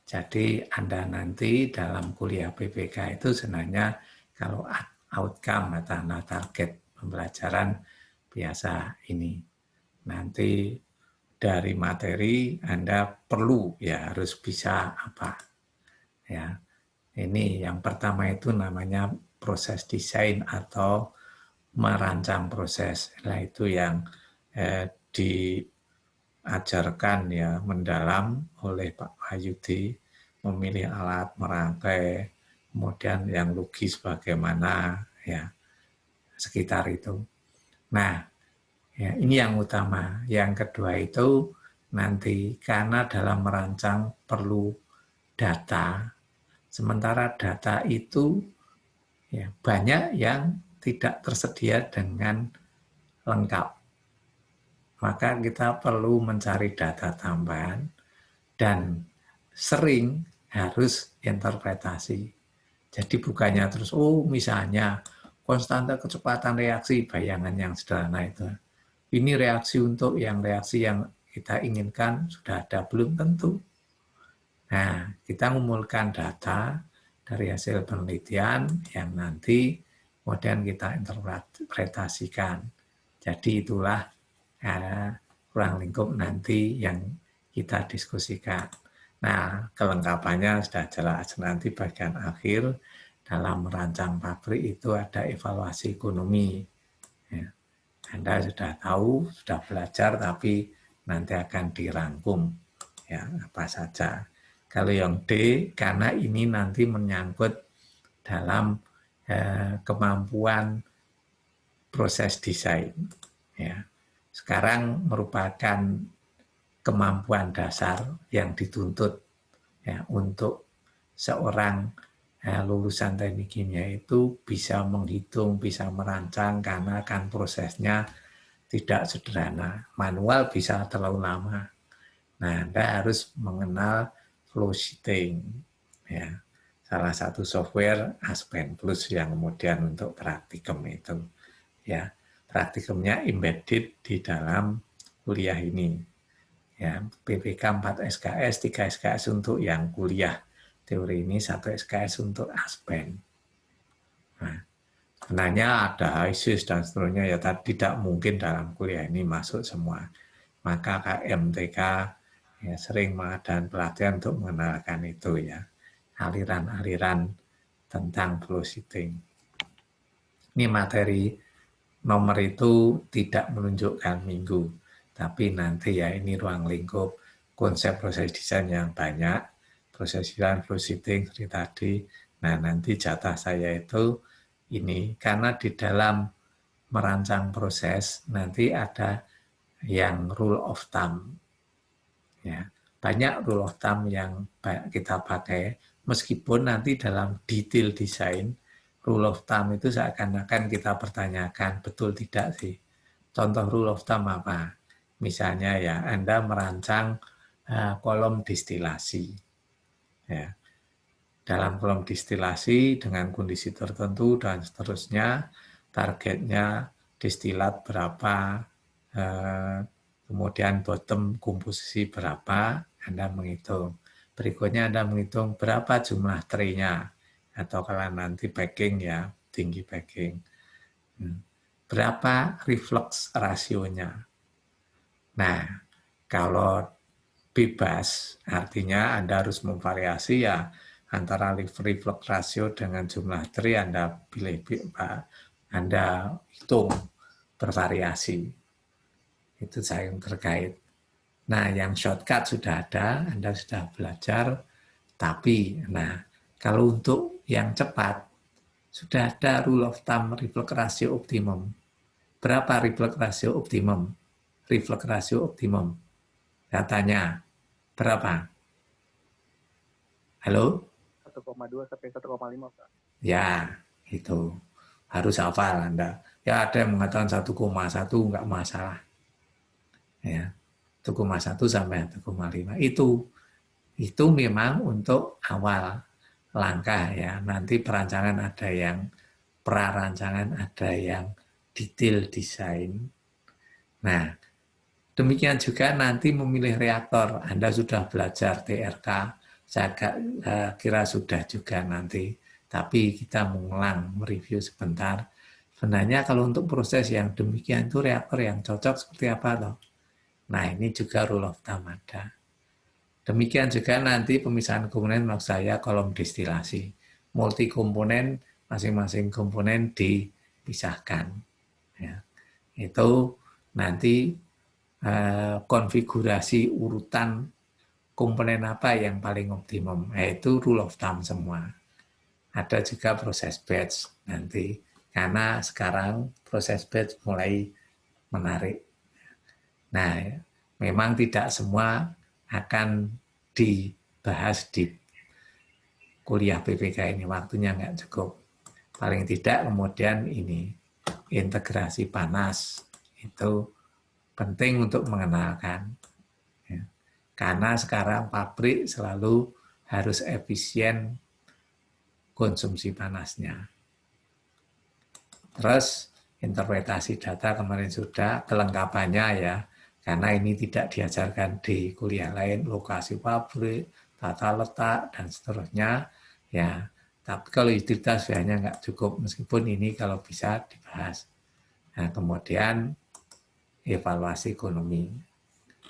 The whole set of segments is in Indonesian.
Jadi Anda nanti dalam kuliah PPK itu sebenarnya kalau outcome atau target pembelajaran biasa ini. Nanti dari materi Anda perlu ya harus bisa apa ya. Ini yang pertama itu namanya proses desain atau merancang proses. Nah itu yang diajarkan ya mendalam oleh Pak Wahyudi, memilih alat, merangkai, kemudian yang logis bagaimana ya sekitar itu. Nah, ya, ini yang utama. Yang kedua itu nanti karena dalam merancang perlu data, sementara data itu ya, banyak yang tidak tersedia dengan lengkap. Maka kita perlu mencari data tambahan dan sering harus interpretasi. Jadi bukannya terus, oh misalnya konstanta kecepatan reaksi, bayangan yang sederhana itu. Ini reaksi untuk yang reaksi yang kita inginkan sudah ada, belum tentu. Nah, kita mengumpulkan data dari hasil penelitian yang nanti kemudian kita interpretasikan. Jadi itulah ruang lingkup nanti yang kita diskusikan. Nah, kelengkapannya sudah jelas. Nanti bagian akhir dalam merancang pabrik itu ada evaluasi ekonomi. Ya. Anda sudah tahu, sudah belajar, tapi nanti akan dirangkum. Ya, apa saja. Kalau yang D, karena ini nanti menyangkut dalam kemampuan proses desain. Ya. Sekarang merupakan kemampuan dasar yang dituntut ya, untuk seorang lulusan teknik kimia itu bisa menghitung, bisa merancang karena kan prosesnya tidak sederhana. Manual bisa terlalu lama. Nah, Anda harus mengenal flow sheeting. Ya. Salah satu software Aspen Plus yang kemudian untuk praktikum itu. Ya, praktikumnya embedded di dalam kuliah ini. Ya, PPK 4 SKS, 3 SKS untuk yang kuliah teori ini, 1 SKS untuk Aspen. Nah, sebenarnya ada ISIS dan seterusnya ya tidak mungkin dalam kuliah ini masuk semua. Maka KMTK ya, sering mengadakan pelatihan untuk mengenalkan itu ya, aliran-aliran tentang flow sheeting. Ini materi nomor itu tidak menunjukkan minggu, tapi nanti ya ini ruang lingkup konsep proses desain yang banyak, proses desain flow sheeting seperti tadi. Nah nanti jatah saya itu ini karena di dalam merancang proses nanti ada yang rule of thumb. Ya, banyak rule of thumb yang kita pakai, meskipun nanti dalam detail desain rule of thumb itu seakan-akan kita pertanyakan betul tidak sih. Contoh rule of thumb apa? Misalnya ya Anda merancang kolom distilasi. Ya. Dalam kolom distilasi dengan kondisi tertentu dan seterusnya, targetnya distilat berapa, kemudian bottom komposisi berapa, Anda menghitung. Berikutnya Anda menghitung berapa jumlah tray-nya, atau kalau nanti packing ya, tinggi packing. Berapa reflux rasionya. Nah, kalau bebas, artinya Anda harus memvariasi ya, antara reflux ratio dengan jumlah tray Anda pilih, Anda hitung bervariasi. Itu saya yang terkait. Nah, yang shortcut sudah ada, Anda sudah belajar, tapi, nah, kalau untuk yang cepat, sudah ada rule of thumb reflux ratio optimum. Berapa reflux ratio optimum? Reflux ratio optimum. Datanya, berapa? Halo? 1,2 sampai 1,5, Pak. Ya, itu. Harus hafal Anda. Ya, ada yang mengatakan 1,1 enggak masalah. Ya, 1,1 sampai 1,5. Itu memang untuk awal langkah ya. Nanti perancangan ada yang prarancangan, ada yang detail desain. Nah, Demikian juga nanti memilih reaktor. Anda sudah belajar TRK, saya kira sudah juga nanti. Tapi kita mengulang, mereview sebentar. Sebenarnya kalau untuk proses yang demikian itu reaktor yang cocok seperti apa toh? Nah ini juga rule of thumb ada. Demikian juga nanti pemisahan komponen maksud saya kolom destilasi. Multi komponen, masing-masing komponen dipisahkan. Ya. Itu nanti konfigurasi urutan komponen apa yang paling optimum, yaitu rule of thumb semua. Ada juga proses batch nanti, karena sekarang proses batch mulai menarik. Nah, memang tidak semua akan dibahas di kuliah PPK ini, waktunya nggak cukup. Paling tidak kemudian ini, integrasi panas, itu penting untuk mengenalkan. Ya. Karena sekarang pabrik selalu harus efisien konsumsi panasnya. Terus interpretasi data kemarin sudah, kelengkapannya ya, karena ini tidak diajarkan di kuliah lain, lokasi pabrik, tata letak, dan seterusnya. Ya, tapi kalau utilitas biasanya nggak cukup, meskipun ini kalau bisa dibahas. Nah, kemudian evaluasi ekonomi.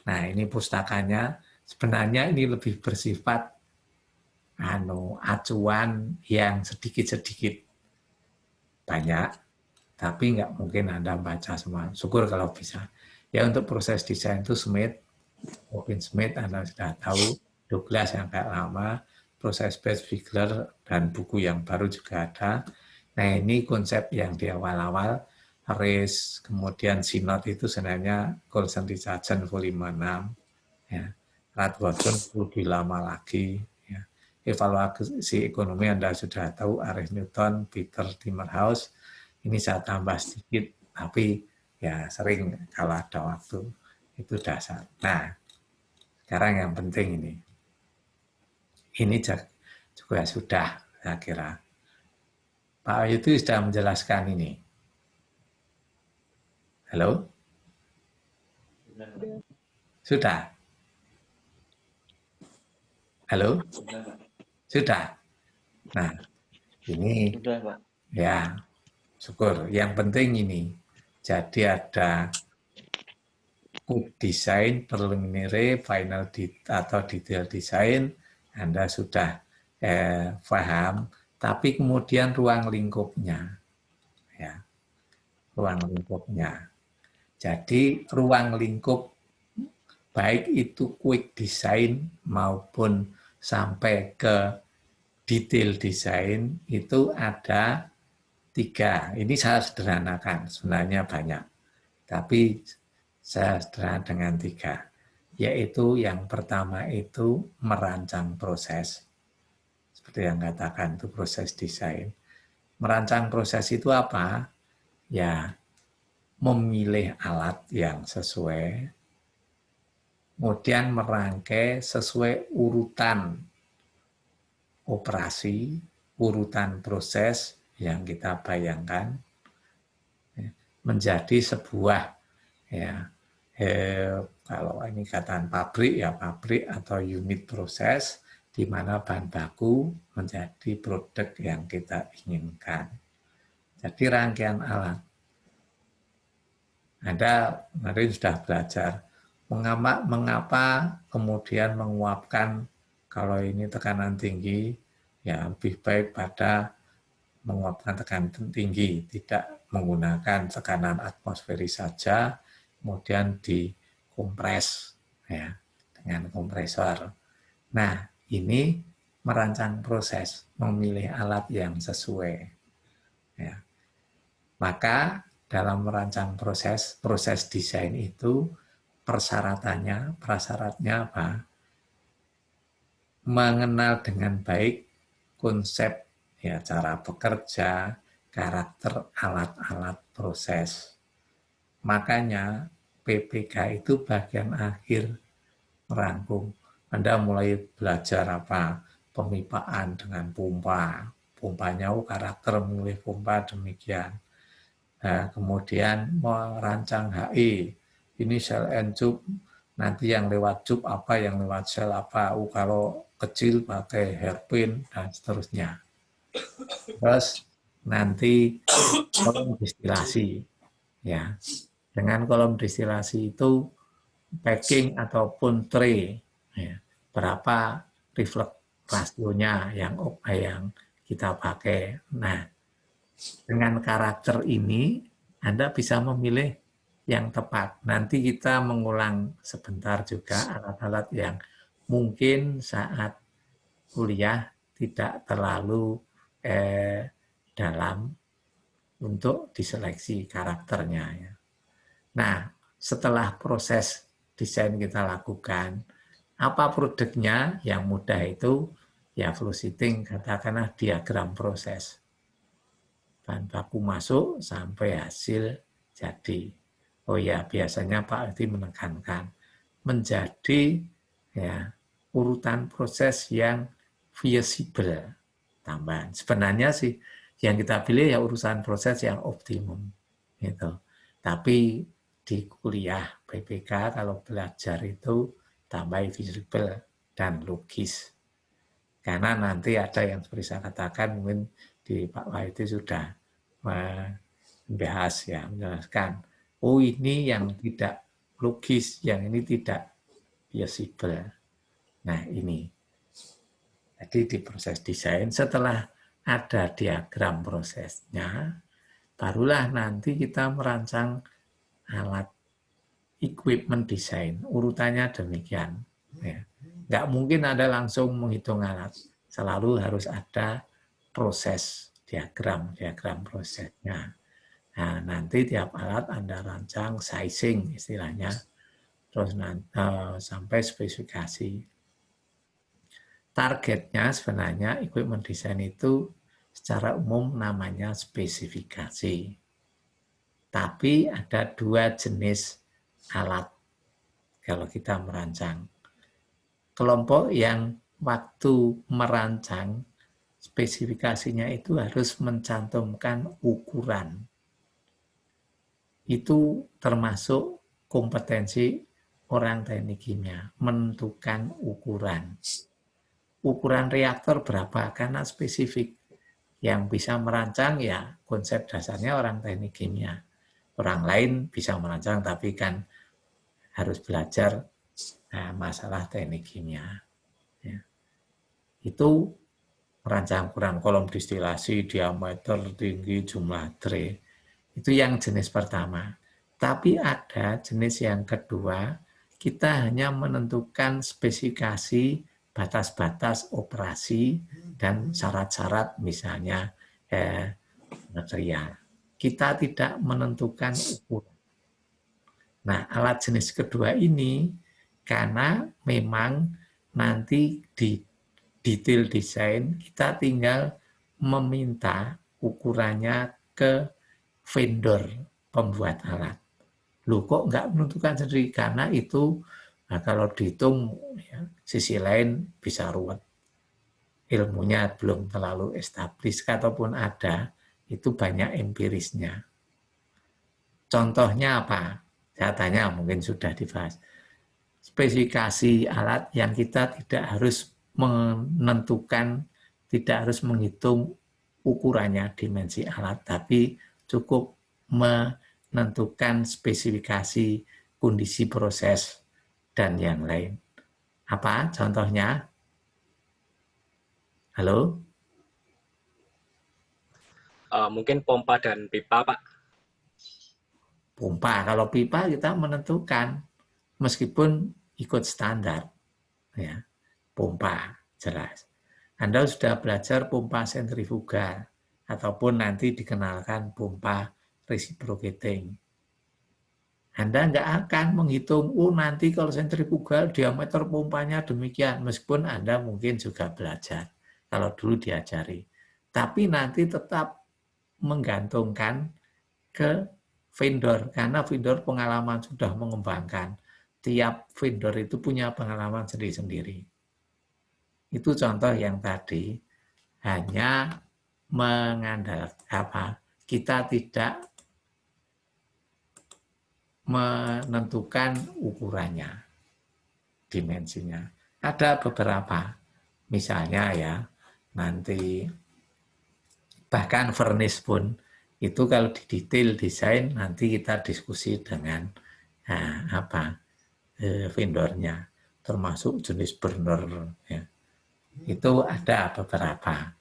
Nah, ini pustakanya sebenarnya ini lebih bersifat acuan yang sedikit-sedikit banyak, tapi nggak mungkin Anda baca semua. Syukur kalau bisa. Ya untuk proses desain itu Smith, Robin Smith Anda sudah tahu, Douglas yang agak lama, proses batch Figler, dan buku yang baru juga ada. Nah ini konsep yang di awal-awal, Race, kemudian Synod itu sebenarnya Colson Richardson volume 6, ya. Rad Watson lebih lama lagi. Ya. Evaluasi ekonomi Anda sudah tahu, Aris Newton, Peter Timmerhouse. Ini saya tambah sedikit, tapi ya sering kalau ada waktu itu dasar. Nah, sekarang yang penting ini juga sudah saya kira. Pak Ayu itu sudah menjelaskan ini. Halo? Sudah? Halo? Sudah? Nah, ini Sudah, Pak. ya, syukur. Yang penting ini, jadi ada code design, preliminary, final atau detail design, Anda sudah paham, tapi kemudian ruang lingkupnya, ya, ruang lingkupnya. Jadi ruang lingkup baik itu quick design maupun sampai ke detail design itu ada 3. Ini saya sederhanakan, sebenarnya banyak. Tapi saya sederhana dengan 3. Yaitu yang pertama itu merancang proses. Seperti yang katakan itu proses desain. Merancang proses itu apa? Ya, memilih alat yang sesuai, kemudian merangkai sesuai urutan operasi, urutan proses yang kita bayangkan menjadi sebuah ya kalau ini kataan pabrik ya pabrik atau unit proses di mana bahan baku menjadi produk yang kita inginkan. Jadi rangkaian alat. Anda kemarin sudah belajar mengapa kemudian menguapkan kalau ini tekanan tinggi, ya lebih baik pada menguapkan tekanan tinggi, tidak menggunakan tekanan atmosferis saja, kemudian dikompres ya dengan kompresor. Nah, ini merancang proses, memilih alat yang sesuai. Ya. Maka dalam merancang proses desain itu prasyaratnya apa? Mengenal dengan baik konsep ya cara bekerja, karakter alat-alat proses. Makanya PPK itu bagian akhir merangkum. Anda mulai belajar apa? Pemipaan dengan pompa. Pompanya karakter memilih pompa demikian. Nah, kemudian merancang HI, ini sel N tube, nanti yang lewat tube apa, yang lewat sel apa, kalau kecil pakai hairpin, dan seterusnya. Terus nanti kolom distilasi. Ya. Dengan kolom distilasi itu packing ataupun tray, ya, berapa reflux rasionya yang kita pakai. Nah, dengan karakter ini Anda bisa memilih yang tepat. Nanti kita mengulang sebentar juga alat-alat yang mungkin saat kuliah tidak terlalu dalam untuk diseleksi karakternya. Ya. Nah, setelah proses desain kita lakukan, apa produknya? Yang mudah itu ya flow sheeting, katakanlah diagram proses. Bahan baku masuk sampai hasil jadi. Oh ya, biasanya Pak Aldi menekankan menjadi ya urutan proses yang visible tambahan. Sebenarnya sih yang kita pilih ya urusan proses yang optimum gitu. Tapi di kuliah PPK kalau belajar itu tambah visible dan logis. Karena nanti ada yang seperti saya katakan mungkin di Pak Wahidi sudah membahas ya, menjelaskan. Oh ini yang tidak logis, yang ini tidak visible. Nah ini. Jadi di proses desain setelah ada diagram prosesnya, barulah nanti kita merancang alat equipment desain. Urutannya demikian. Ya. Nggak mungkin ada langsung menghitung alat. Selalu harus ada proses diagram prosesnya. Nah, nanti tiap alat Anda rancang sizing istilahnya, terus sampai spesifikasi. Targetnya sebenarnya equipment design itu secara umum namanya spesifikasi. Tapi ada dua jenis alat kalau kita merancang. Kelompok yang waktu merancang spesifikasinya itu harus mencantumkan ukuran. Itu termasuk kompetensi orang teknik kimia, menentukan ukuran. Ukuran reaktor berapa? Karena spesifik. Yang bisa merancang ya konsep dasarnya orang teknik kimia. Orang lain bisa merancang tapi kan harus belajar masalah teknik kimia. Ya. Itu merancang ukuran kolom distilasi, diameter, tinggi, jumlah tray. Itu yang jenis pertama. Tapi ada jenis yang kedua, kita hanya menentukan spesifikasi batas-batas operasi dan syarat-syarat misalnya material. Kita tidak menentukan ukuran. Nah, alat jenis kedua ini karena memang nanti di detail desain kita tinggal meminta ukurannya ke vendor pembuat alat. Loh kok nggak menentukan sendiri? Karena itu kalau dihitung ya, sisi lain bisa ruwet. Ilmunya belum terlalu establis, ataupun ada, itu banyak empirisnya. Contohnya apa? Saya tanya mungkin sudah dibahas. Spesifikasi alat yang kita tidak harus menentukan, tidak harus menghitung ukurannya, dimensi alat, tapi cukup menentukan spesifikasi kondisi proses dan yang lain. Apa contohnya? Halo? Mungkin pompa dan pipa, Pak. Pompa, kalau pipa kita menentukan meskipun ikut standar. Ya, pompa, jelas. Anda sudah belajar pompa sentrifugal, ataupun nanti dikenalkan pompa reciprocating. Anda nggak akan menghitung, nanti kalau sentrifugal diameter pompanya demikian, meskipun Anda mungkin juga belajar, kalau dulu diajari. Tapi nanti tetap menggantungkan ke vendor, karena vendor pengalaman sudah mengembangkan. Tiap vendor itu punya pengalaman sendiri-sendiri. Itu contoh yang tadi, hanya mengandalkan kita tidak menentukan ukurannya, dimensinya. Ada beberapa, misalnya ya, nanti bahkan furnace pun itu kalau di detail desain nanti kita diskusi dengan vendornya, termasuk jenis burner ya. Itu ada beberapa,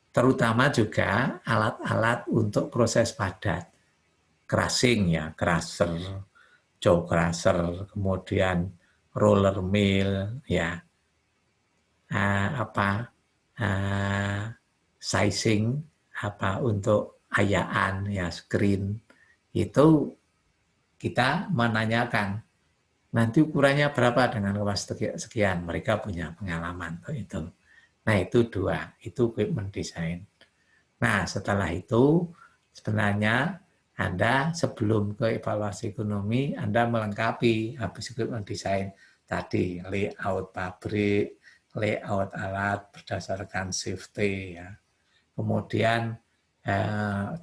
terutama juga alat-alat untuk proses padat, crushing ya, crusher, jaw crusher, kemudian roller mill ya, sizing untuk ayaan ya, screen itu kita menanyakan nanti ukurannya berapa dengan luas sekian, mereka punya pengalaman itu. Nah itu 2, itu equipment design. Nah setelah itu sebenarnya Anda sebelum ke evaluasi ekonomi Anda melengkapi habis equipment design tadi, layout pabrik, layout alat berdasarkan safety ya. Kemudian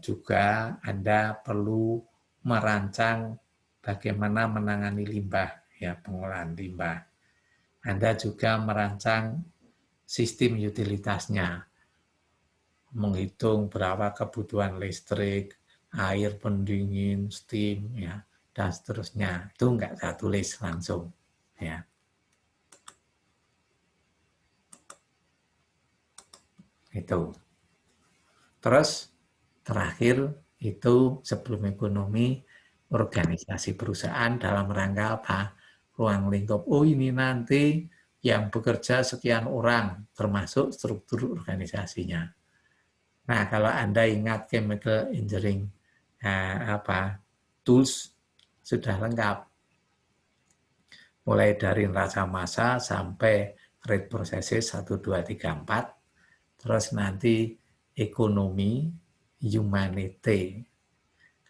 juga Anda perlu merancang bagaimana menangani limbah ya, pengolahan limbah. Anda juga merancang sistem utilitasnya, menghitung berapa kebutuhan listrik, air pendingin, steam ya, dan seterusnya. Itu enggak saya tulis langsung ya. Itu. Terus terakhir itu sebelum ekonomi, organisasi perusahaan dalam rangka apa? Ruang lingkup. Oh ini nanti yang bekerja sekian orang, termasuk struktur organisasinya. Nah kalau Anda ingat chemical engineering tools sudah lengkap. Mulai dari neraca massa sampai rate processes 1, 2, 3, 4. Terus nanti ekonomi, humanity.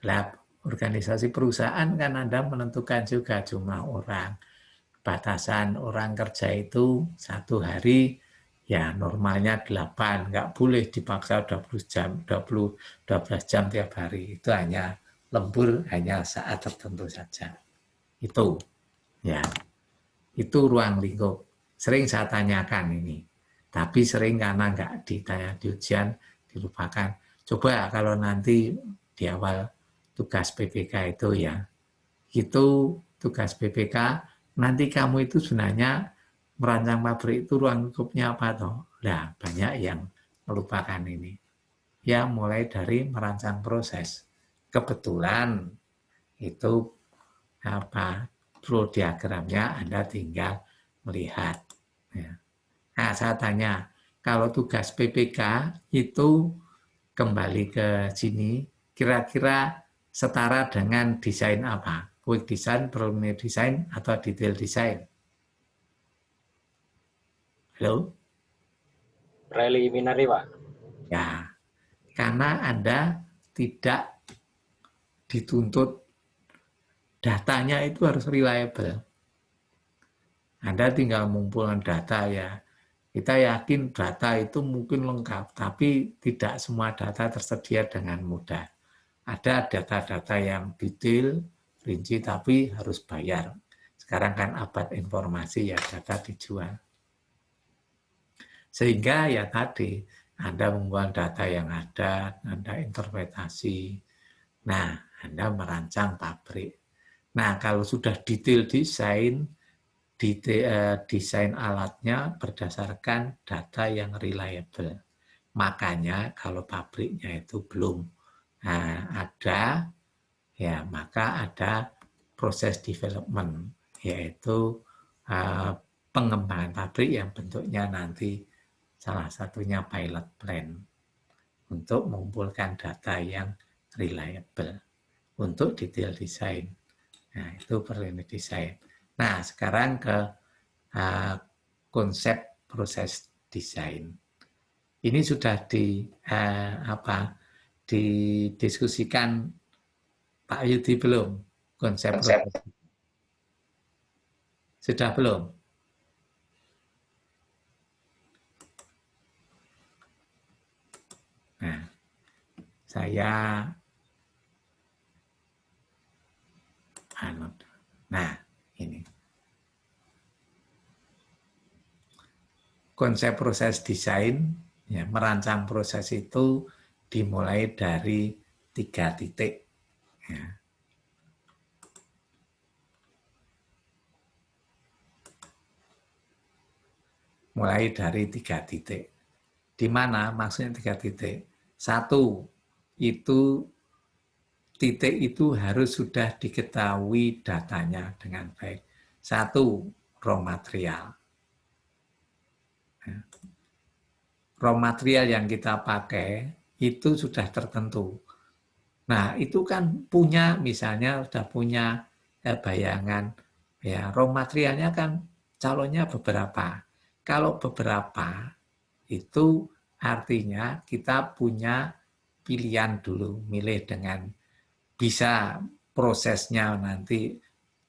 Lab, organisasi perusahaan kan Anda menentukan juga jumlah orang. Batasan orang kerja itu 1 hari, ya normalnya 8. Nggak boleh dipaksa 12 jam tiap hari. Itu hanya lembur, hanya saat tertentu saja. Itu, ya. Itu ruang lingkup. Sering saya tanyakan ini. Tapi sering karena nggak ditanya di ujian, dilupakan. Coba kalau nanti di awal tugas PPK itu ya, itu tugas PPK, nanti kamu itu sebenarnya merancang pabrik itu ruang lingkupnya apa toh? Nah, banyak yang melupakan ini. Ya, mulai dari merancang proses. Kebetulan itu flow diagramnya Anda tinggal melihat. Ya. Nah, saya tanya, kalau tugas PPK itu kembali ke sini, kira-kira setara dengan desain apa? Quick design, preliminary design, atau detail design? Halo? Preliminary, Pak. Ya, karena Anda tidak dituntut datanya itu harus reliable. Anda tinggal mengumpulkan data ya. Kita yakin data itu mungkin lengkap, tapi tidak semua data tersedia dengan mudah. Ada data-data yang detail, rinci, tapi harus bayar. Sekarang kan abad informasi ya, data dijual. Sehingga ya tadi, Anda membuat data yang ada, Anda interpretasi. Nah, Anda merancang pabrik. Nah, kalau sudah detail desain alatnya berdasarkan data yang reliable. Makanya kalau pabriknya itu belum ada, ya maka ada proses development, yaitu pengembangan pabrik yang bentuknya nanti salah satunya pilot plan untuk mengumpulkan data yang reliable untuk detail design. Nah, itu preliminary design. Nah, sekarang ke konsep proses desain. Ini sudah didiskusikan Pak Yudi belum? Konsep proses. Sudah belum? Nah, saya konsep proses desain, ya, merancang proses itu dimulai dari 3 titik. Ya. Mulai dari 3 titik. Di mana maksudnya 3 titik? 1, itu titik itu harus sudah diketahui datanya dengan baik. 1, raw material. Raw material yang kita pakai itu sudah tertentu. Nah, itu kan punya, misalnya sudah punya bayangan, ya raw materialnya kan calonnya beberapa. Kalau beberapa, itu artinya kita punya pilihan dulu, milih dengan bisa prosesnya nanti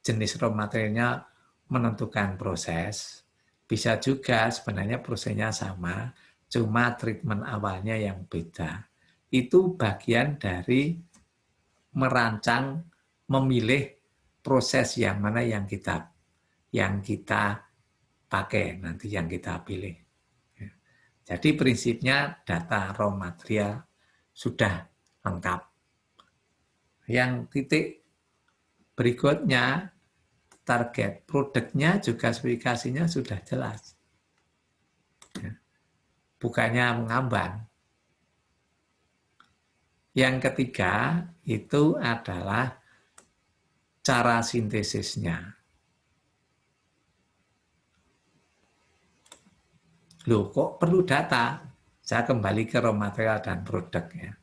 jenis raw materialnya menentukan proses. Bisa juga sebenarnya prosesnya sama, cuma treatment awalnya yang beda. Itu bagian dari merancang, memilih proses yang mana yang kita pakai nanti, yang kita pilih. Jadi prinsipnya data raw material sudah lengkap. Yang titik berikutnya, target produknya juga spesifikasinya sudah jelas. Bukannya mengambang. Yang ketiga itu adalah cara sintesisnya. Loh, kok perlu data? Saya kembali ke raw material dan produknya.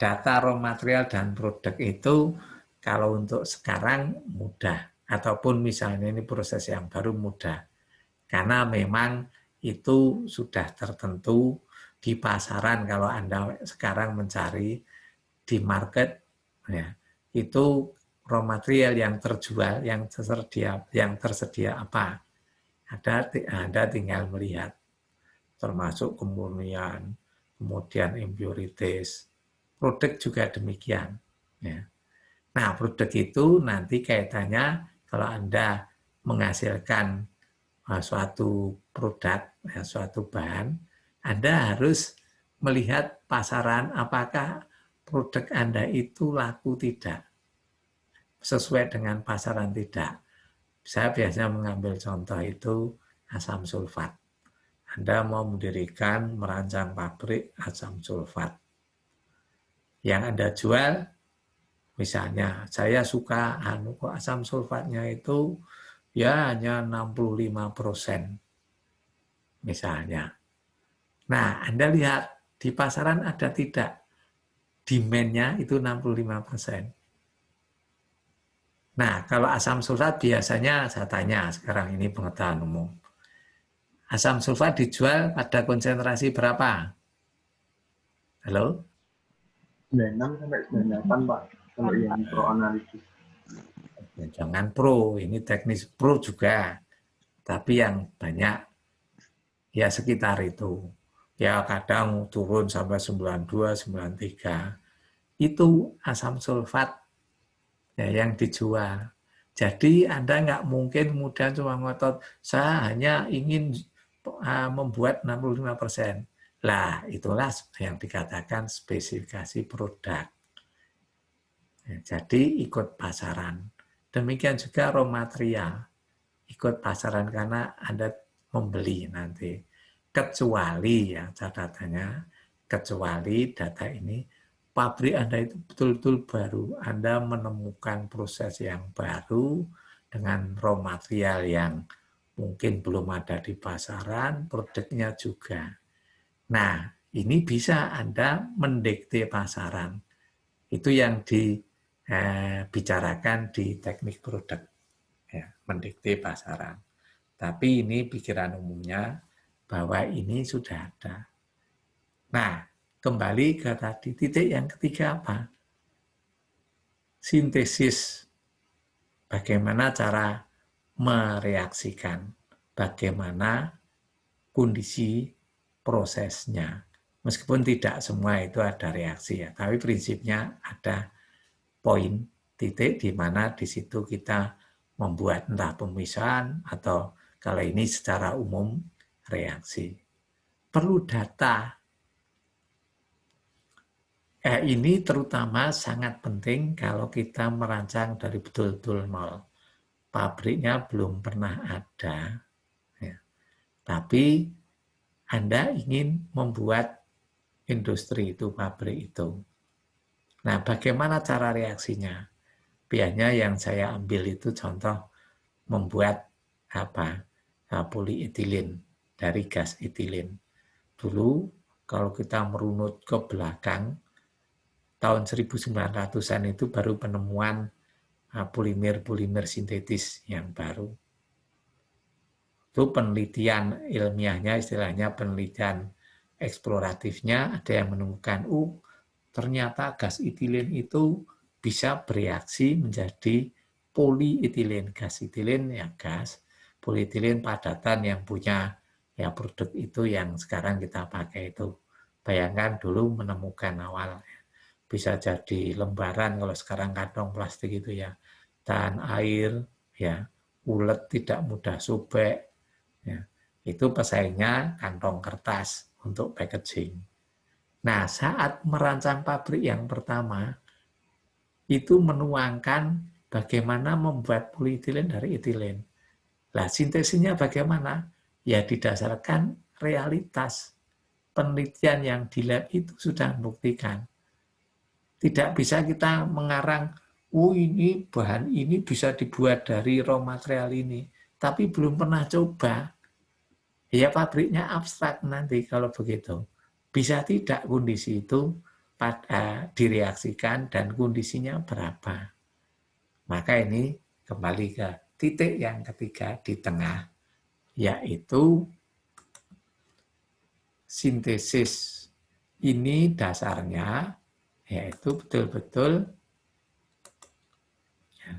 Data raw material dan produk itu kalau untuk sekarang mudah. Ataupun misalnya ini proses yang baru mudah. Karena memang itu sudah tertentu di pasaran. Kalau Anda sekarang mencari di market, ya, itu raw material yang terjual, yang tersedia apa? Anda tinggal melihat. Termasuk kemurnian, kemudian impurities. Produk juga demikian. Ya. Nah, produk itu nanti kaitannya kalau Anda menghasilkan suatu produk, suatu bahan, Anda harus melihat pasaran apakah produk Anda itu laku tidak, sesuai dengan pasaran tidak. Saya biasanya mengambil contoh itu asam sulfat. Anda mau mendirikan, merancang pabrik asam sulfat. Yang Anda jual, misalnya, saya suka kok asam sulfatnya itu ya hanya 65%. Misalnya. Nah, Anda lihat di pasaran ada tidak demand-nya itu 65%. Nah, kalau asam sulfat biasanya saya tanya sekarang ini pengetahuan umum. Asam sulfat dijual pada konsentrasi berapa? Halo? 96 sampai 98, Pak. Kalau yang pro analisis. Jangan pro, ini teknis pro juga. Tapi yang banyak ya sekitar itu. Ya kadang turun sampai 92, 93. Itu asam sulfat ya, yang dijual. Jadi Anda nggak mungkin kemudian cuma ngotot, saya hanya ingin membuat 65%. Lah, itulah yang dikatakan spesifikasi produk. Ya, jadi ikut pasaran. Demikian juga raw material. Ikut pasaran karena Anda membeli nanti. Kecuali ya catatannya, kecuali data ini pabrik Anda itu betul-betul baru. Anda menemukan proses yang baru dengan raw material yang mungkin belum ada di pasaran, produknya juga. Nah, ini bisa Anda mendikte pasaran. Itu yang dibicarakan di teknik produk. Ya, mendikte pasaran. Tapi ini pikiran umumnya bahwa ini sudah ada. Nah, kembali ke tadi, titik yang ketiga apa? Sintesis. Bagaimana cara mereaksikan, bagaimana kondisi prosesnya. Meskipun tidak semua itu ada reaksi ya, tapi prinsipnya ada poin titik di mana di situ kita membuat entah pemisahan atau kalau ini secara umum reaksi. Perlu data. Ini terutama sangat penting kalau kita merancang dari betul-betul nol. Pabriknya belum pernah ada, ya. Tapi Anda ingin membuat industri itu, pabrik itu. Nah, bagaimana cara reaksinya? Biasanya yang saya ambil itu contoh membuat polietilin dari gas etilin. Dulu kalau kita merunut ke belakang, tahun 1900-an itu baru penemuan polimer-polimer sintetis yang baru. Itu penelitian ilmiahnya, istilahnya penelitian eksploratifnya, ada yang menemukan, ternyata gas etilin itu bisa bereaksi menjadi polietilin. Gas etilin ya gas, polietilin padatan yang punya ya produk itu yang sekarang kita pakai itu. Bayangkan dulu menemukan awal, bisa jadi lembaran kalau sekarang kantong plastik itu ya, tahan air, ya ulet, tidak mudah sobek, ya. Itu pesaingnya kantong kertas untuk packaging. Nah, saat merancang pabrik yang pertama, itu menuangkan bagaimana membuat polietilen dari etilen. Nah, sintesinya bagaimana? Ya didasarkan realitas. Penelitian yang di lab itu sudah membuktikan. Tidak bisa kita mengarang, ini bahan ini bisa dibuat dari raw material ini. Tapi belum pernah coba. Ya pabriknya abstrak nanti kalau begitu. Bisa tidak kondisi itu direaksikan dan kondisinya berapa. Maka ini kembali ke titik yang ketiga di tengah, yaitu sintesis. Ini dasarnya yaitu betul-betul ya,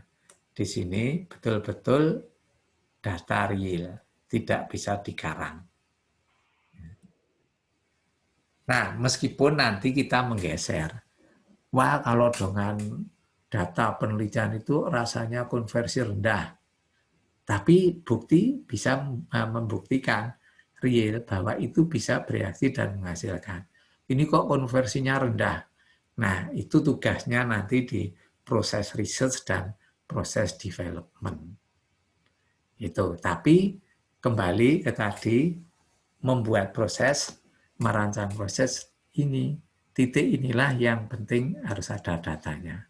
di sini betul-betul data real, tidak bisa dikarang. Nah, meskipun nanti kita menggeser, wah kalau dengan data penelitian itu rasanya konversi rendah, tapi bukti bisa membuktikan real bahwa itu bisa bereaksi dan menghasilkan. Ini kok konversinya rendah. Nah, itu tugasnya nanti di proses research dan proses development. Itu. Tapi kembali ke tadi, membuat proses, merancang proses ini, titik inilah yang penting harus ada datanya.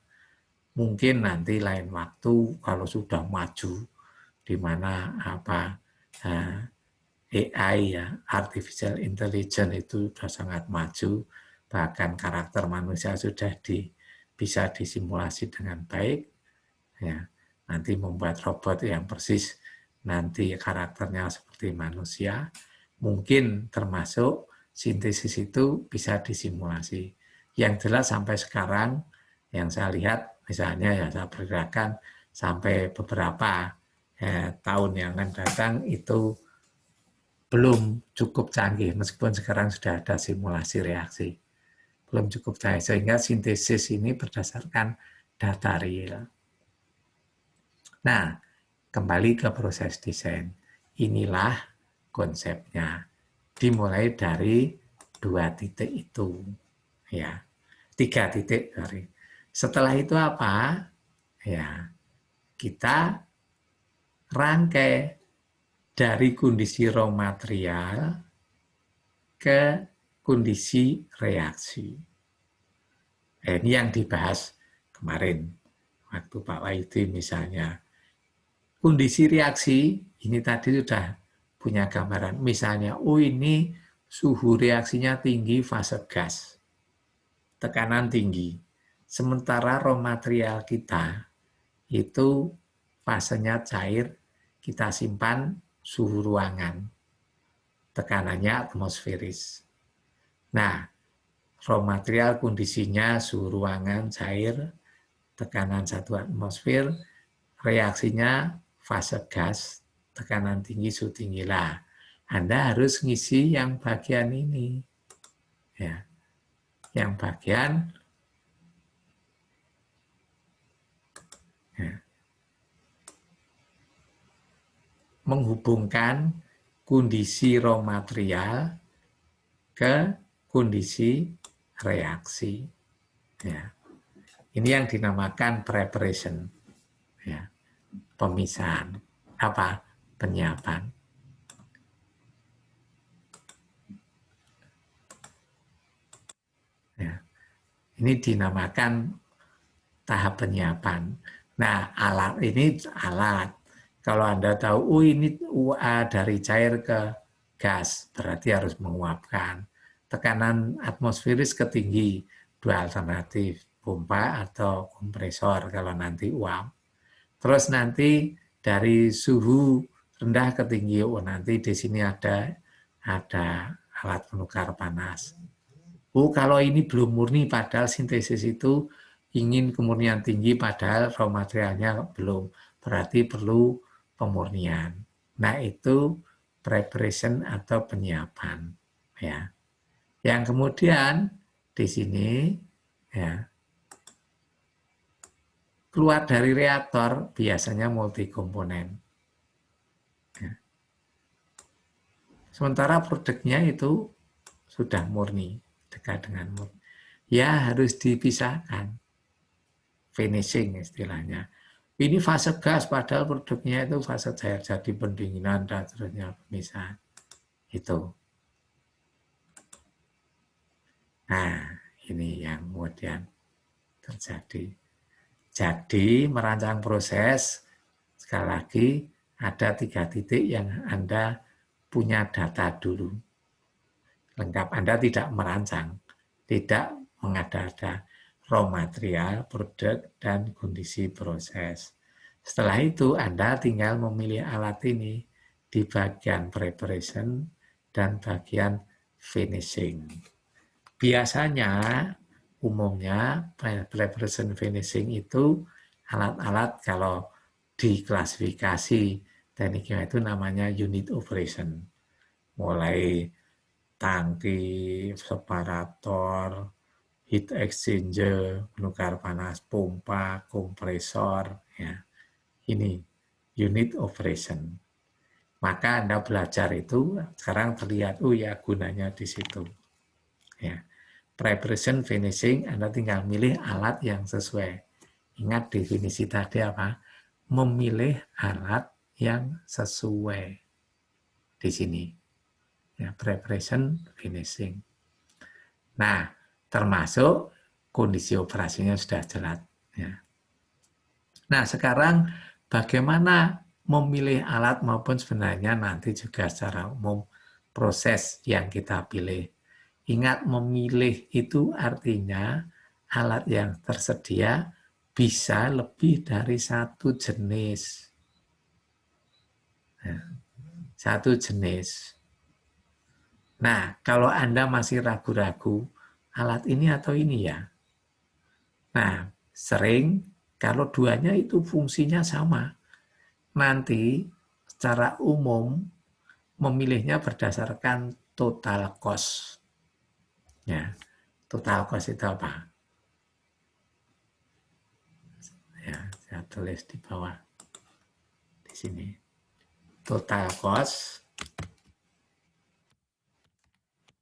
Mungkin nanti lain waktu kalau sudah maju, di mana AI ya, artificial intelligence itu sudah sangat maju, bahkan karakter manusia sudah bisa disimulasi dengan baik, ya. Nanti membuat robot yang persis nanti karakternya seperti manusia, mungkin termasuk sintesis itu bisa disimulasi. Yang jelas sampai sekarang yang saya lihat, misalnya ya saya perkirakan sampai beberapa tahun yang akan datang itu belum cukup canggih, meskipun sekarang sudah ada simulasi reaksi. Belum cukup canggih, sehingga sintesis ini berdasarkan data real. Nah, kembali ke proses desain. Inilah konsepnya. Dimulai dari 2 titik itu. Ya, 3 titik, sorry. Setelah itu apa? Ya, kita rangkai dari kondisi raw material ke kondisi reaksi. Ini yang dibahas kemarin waktu Pak Wahyudi misalnya. Kondisi reaksi ini tadi sudah punya gambaran. Misalnya, ini suhu reaksinya tinggi, fase gas, tekanan tinggi. Sementara raw material kita itu fasenya cair, kita simpan suhu ruangan, tekanannya atmosferis. Nah, raw material kondisinya suhu ruangan cair, tekanan 1 atmosfer, reaksinya fase gas, tekanan tinggi, suhu tinggi. Lah, Anda harus ngisi yang bagian ini. Ya. Yang bagian ya, menghubungkan kondisi raw material ke kondisi reaksi. Ya. Ini yang dinamakan preparation, ya. Pemisahan, penyiapan. Ya. Ini dinamakan tahap penyiapan. Nah, alat ini alat. Kalau Anda tahu, ini dari cair ke gas, berarti harus menguapkan. Tekanan atmosferis ketinggi, dua alternatif, pompa atau kompresor kalau nanti uap. Terus nanti dari suhu rendah ke tinggi, nanti di sini ada alat penukar panas. Kalau ini belum murni, padahal sintesis itu ingin kemurnian tinggi, padahal raw materialnya belum, berarti perlu pemurnian. Nah, itu preparation atau penyiapan, ya. Yang kemudian di sini, ya, keluar dari reaktor biasanya multikomponen. Ya. Sementara produknya itu sudah murni, dekat dengan murni. Ya, harus dipisahkan. Finishing istilahnya. Ini fase gas, padahal produknya itu fase cair, jadi pendinginan dan seterusnya, pemisahan. Itu. Nah, ini yang kemudian terjadi. Jadi, merancang proses, sekali lagi, ada 3 titik yang Anda punya data dulu. Lengkap, Anda tidak merancang, tidak mengada-ada. Raw material, produk, dan kondisi proses. Setelah itu, Anda tinggal memilih alat ini di bagian preparation dan bagian finishing. Biasanya, umumnya, preparation finishing itu alat-alat kalau diklasifikasi tekniknya itu namanya unit operation. Mulai tangki, separator, heat exchanger, penukar panas, pompa, kompresor, ya. Ini unit operation. Maka Anda belajar itu sekarang terlihat, ya gunanya di situ. Ya. Preparation, finishing, Anda tinggal milih alat yang sesuai. Ingat definisi tadi apa? Memilih alat yang sesuai di sini. Ya, preparation, finishing. Nah, termasuk kondisi operasinya sudah jelas. Ya. Nah, sekarang bagaimana memilih alat maupun sebenarnya nanti juga secara umum proses yang kita pilih. Ingat, memilih itu artinya alat yang tersedia bisa lebih dari satu jenis. Ya. Satu jenis. Nah, kalau Anda masih ragu-ragu, alat ini atau ini ya? Nah, sering kalau duanya itu fungsinya sama. Nanti secara umum memilihnya berdasarkan total cost. Ya, total cost itu apa? Ya, saya tulis di bawah. Di sini. Total cost.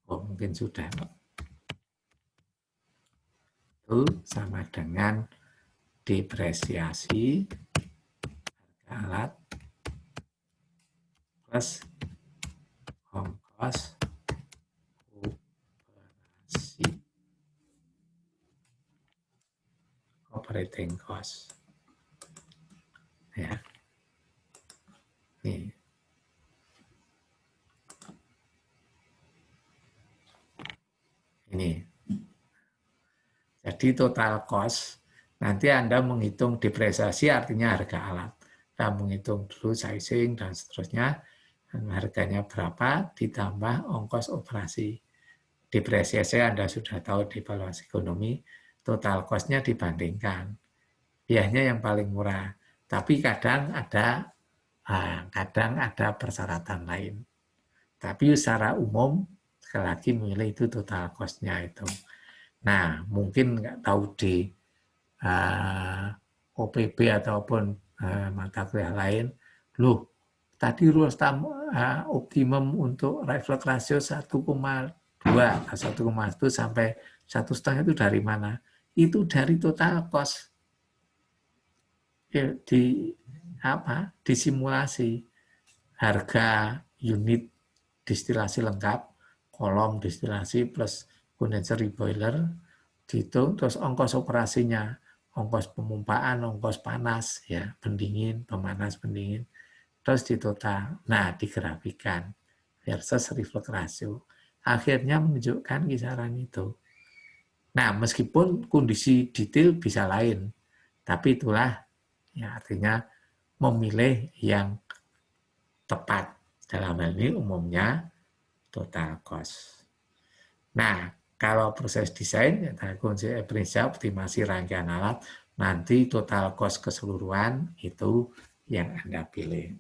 Mungkin sudah. Itu sama dengan depresiasi alat plus ongkos operasi, operating cost. Ya. Nih. Ini. Jadi total cost, nanti Anda menghitung depresiasi artinya harga alat. Kita menghitung dulu sizing dan seterusnya, dan harganya berapa ditambah ongkos operasi. Depresiasi Anda sudah tahu di valuasi ekonomi, total cost-nya dibandingkan. Biasanya yang paling murah, tapi kadang ada persyaratan lain. Tapi secara umum, sekali lagi memilih itu total cost-nya itu. Nah, mungkin nggak tahu di OPB ataupun mata kuliah lain, tadi rules optimum untuk reflux ratio 1,2 atau 1,1 sampai 1,5 itu dari mana? Itu dari total cost disimulasi harga unit distilasi lengkap, kolom distilasi plus condenser boiler, dihitung terus ongkos operasinya, ongkos pemumpaan, ongkos panas, ya pendingin, pemanas, pendingin, terus ditotal. Nah, digrafikan versus reflux ratio. Akhirnya menunjukkan kisaran itu. Nah, meskipun kondisi detail bisa lain, tapi itulah ya artinya memilih yang tepat. Dalam hal ini umumnya total cost. Nah, kalau proses desain, prinsip optimasi rangkaian alat, nanti total cost keseluruhan itu yang Anda pilih.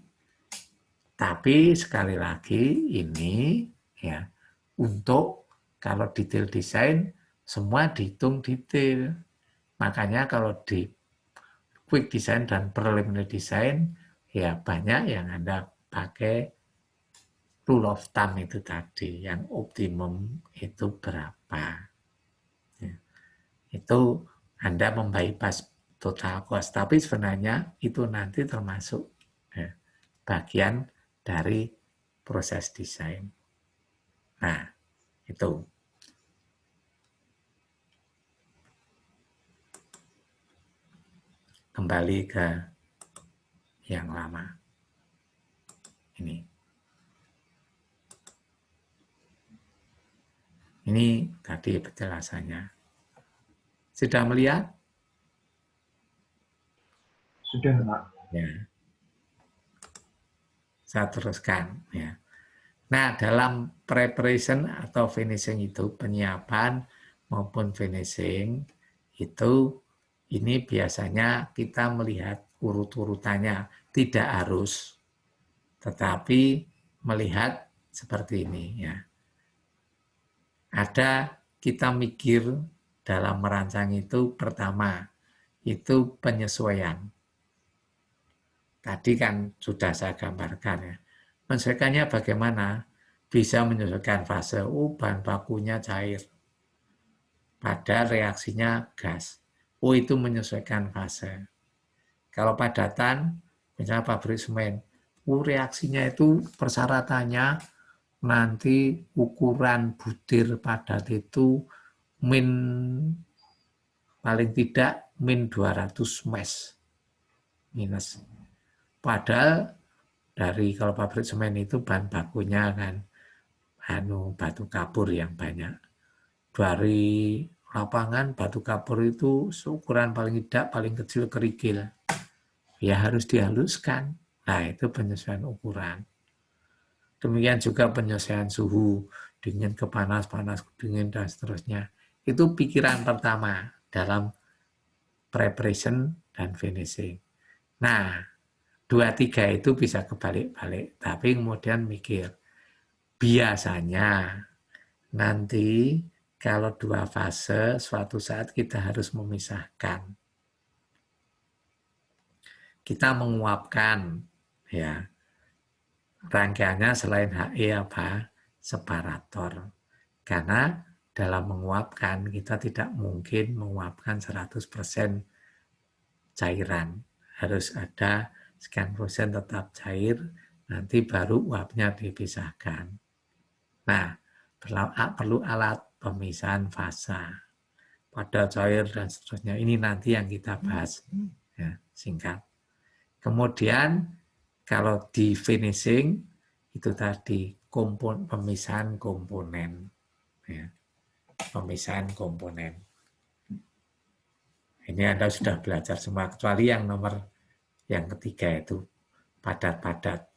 Tapi sekali lagi ini ya untuk kalau detail desain semua dihitung detail. Makanya kalau di quick design dan preliminary design ya banyak yang Anda pakai rule of thumb itu tadi, yang optimum itu berapa. Ya. Itu Anda membypass total cost, tapi sebenarnya itu nanti termasuk ya, bagian dari proses desain. Nah, itu. Kembali ke yang lama. Ini. Ini tadi penjelasannya. Sudah melihat? Sudah, Pak. Ya. Saya teruskan. Ya. Nah, dalam preparation atau finishing itu, penyiapan maupun finishing, itu ini biasanya kita melihat urut-urutannya. Tidak harus, tetapi melihat seperti ini. Ya. Ada kita mikir dalam merancang itu pertama, itu penyesuaian. Tadi kan sudah saya gambarkan ya. Menyesuaikannya bagaimana? Bisa menyesuaikan fase, bahan bakunya cair. Pada reaksinya gas. Itu menyesuaikan fase. Kalau padatan, misalnya pabrik semen, reaksinya itu persyaratannya nanti ukuran butir padat itu paling tidak min 200 mes minus. Padahal dari kalau pabrik semen itu bahan bakunya kan batu kapur yang banyak. Dari lapangan batu kapur itu ukuran paling tidak paling kecil kerikil. Ya harus dihaluskan. Nah, itu penyesuaian ukuran. Demikian juga penyesuaian suhu, dingin ke panas, panas ke dingin, dan seterusnya. Itu pikiran pertama dalam preparation dan finishing. Nah, 2-3 itu bisa kebalik-balik. Tapi kemudian mikir, biasanya nanti kalau 2 fase, suatu saat kita harus memisahkan. Kita menguapkan, ya, rangkaiannya selain HE apa? Separator. Karena dalam menguapkan, kita tidak mungkin menguapkan 100% cairan. Harus ada sekian persen tetap cair, nanti baru uapnya dipisahkan. Nah, perlu alat pemisahan fasa pada cair dan seterusnya. Ini nanti yang kita bahas, ya, singkat. Kemudian kalau di finishing itu tadi pemisahan komponen, ya, pemisahan komponen. Ini Anda sudah belajar semua kecuali yang yang ketiga itu padat-padat,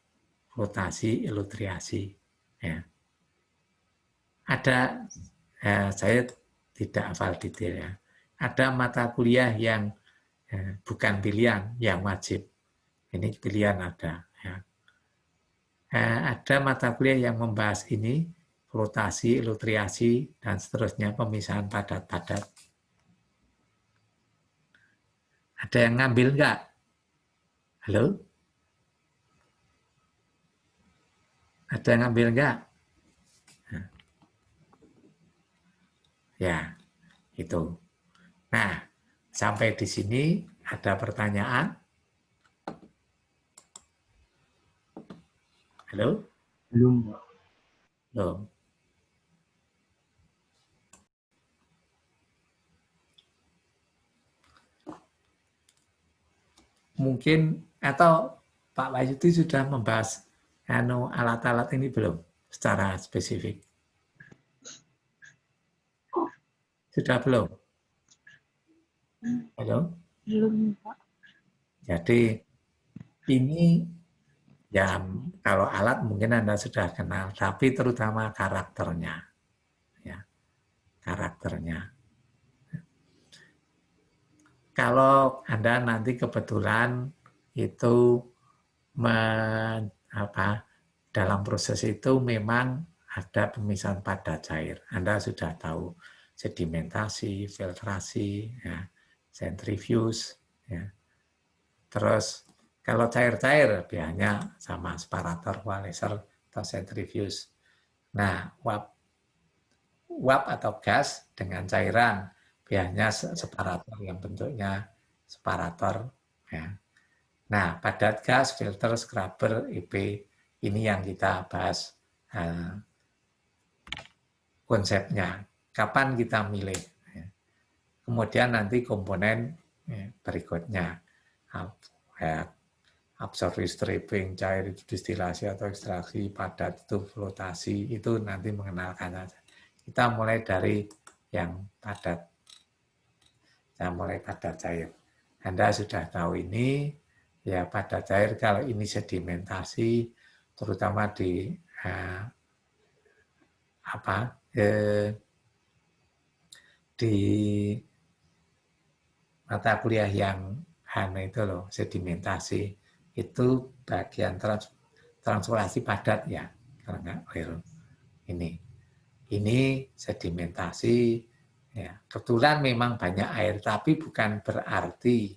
rotasi, ilutriasi. Ya. Ada, saya tidak hafal detail ya. Ada mata kuliah yang bukan pilihan, yang wajib. Ini pilihan ada. Ya. Ada mata kuliah yang membahas ini, rotasi, ilutriasi, dan seterusnya, pemisahan padat-padat. Ada yang ngambil enggak? Halo? Ada yang ngambil enggak? Nah, ya, itu. Nah, sampai di sini ada pertanyaan? Halo? Belum, Pak. Belum. Mungkin atau Pak Wahyudi sudah membahas alat-alat ini belum secara spesifik? Sudah belum? Halo? Belum, Pak. Jadi ini ya kalau alat mungkin Anda sudah kenal, tapi terutama karakternya. Ya, karakternya. Kalau Anda nanti kebetulan itu dalam proses itu memang ada pemisahan padat cair. Anda sudah tahu sedimentasi, filtrasi, ya, centrifuge, ya. Terus kalau cair-cair biasanya sama separator, coalescer, atau centrifuge. Nah, uap atau gas dengan cairan biasanya separator yang bentuknya separator. Ya. Nah, padat gas, filter, scrubber, EP, ini yang kita bahas konsepnya. Kapan kita milih. Kemudian nanti komponen berikutnya. Absorpsi, stripping, cair itu distilasi atau ekstraksi, padat itu flotasi, itu nanti mengenalkan saja. Kita mulai dari yang padat. Kita mulai padat cair. Anda sudah tahu ini, ya padat cair kalau ini sedimentasi, terutama di di mata kuliah yang itu loh, sedimentasi, itu bagian transportasi padat ya, kalau nggak keliru. Ini sedimentasi, ya kebetulan memang banyak air, tapi bukan berarti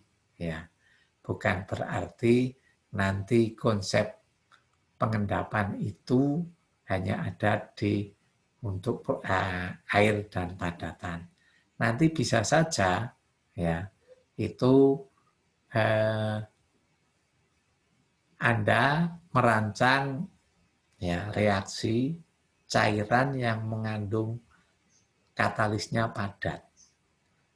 nanti konsep pengendapan itu hanya ada untuk air dan padatan. Nanti bisa saja ya itu Anda merancang ya reaksi cairan yang mengandung katalisnya padat.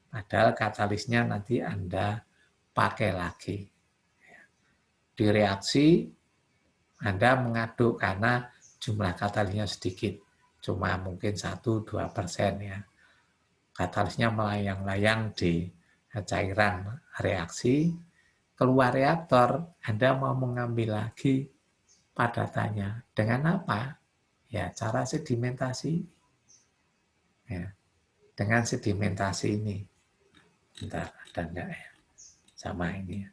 Padahal katalisnya nanti Anda pakai lagi. Di reaksi Anda mengaduk karena jumlah katalisnya sedikit, cuma mungkin 1-2% ya. Katalisnya melayang-layang di cairan reaksi, keluar reaktor, Anda mau mengambil lagi padatannya. Dengan apa? Ya, cara sedimentasi. Ya, dengan sedimentasi ini. Bentar, ada enggak ya? Sama ini ya.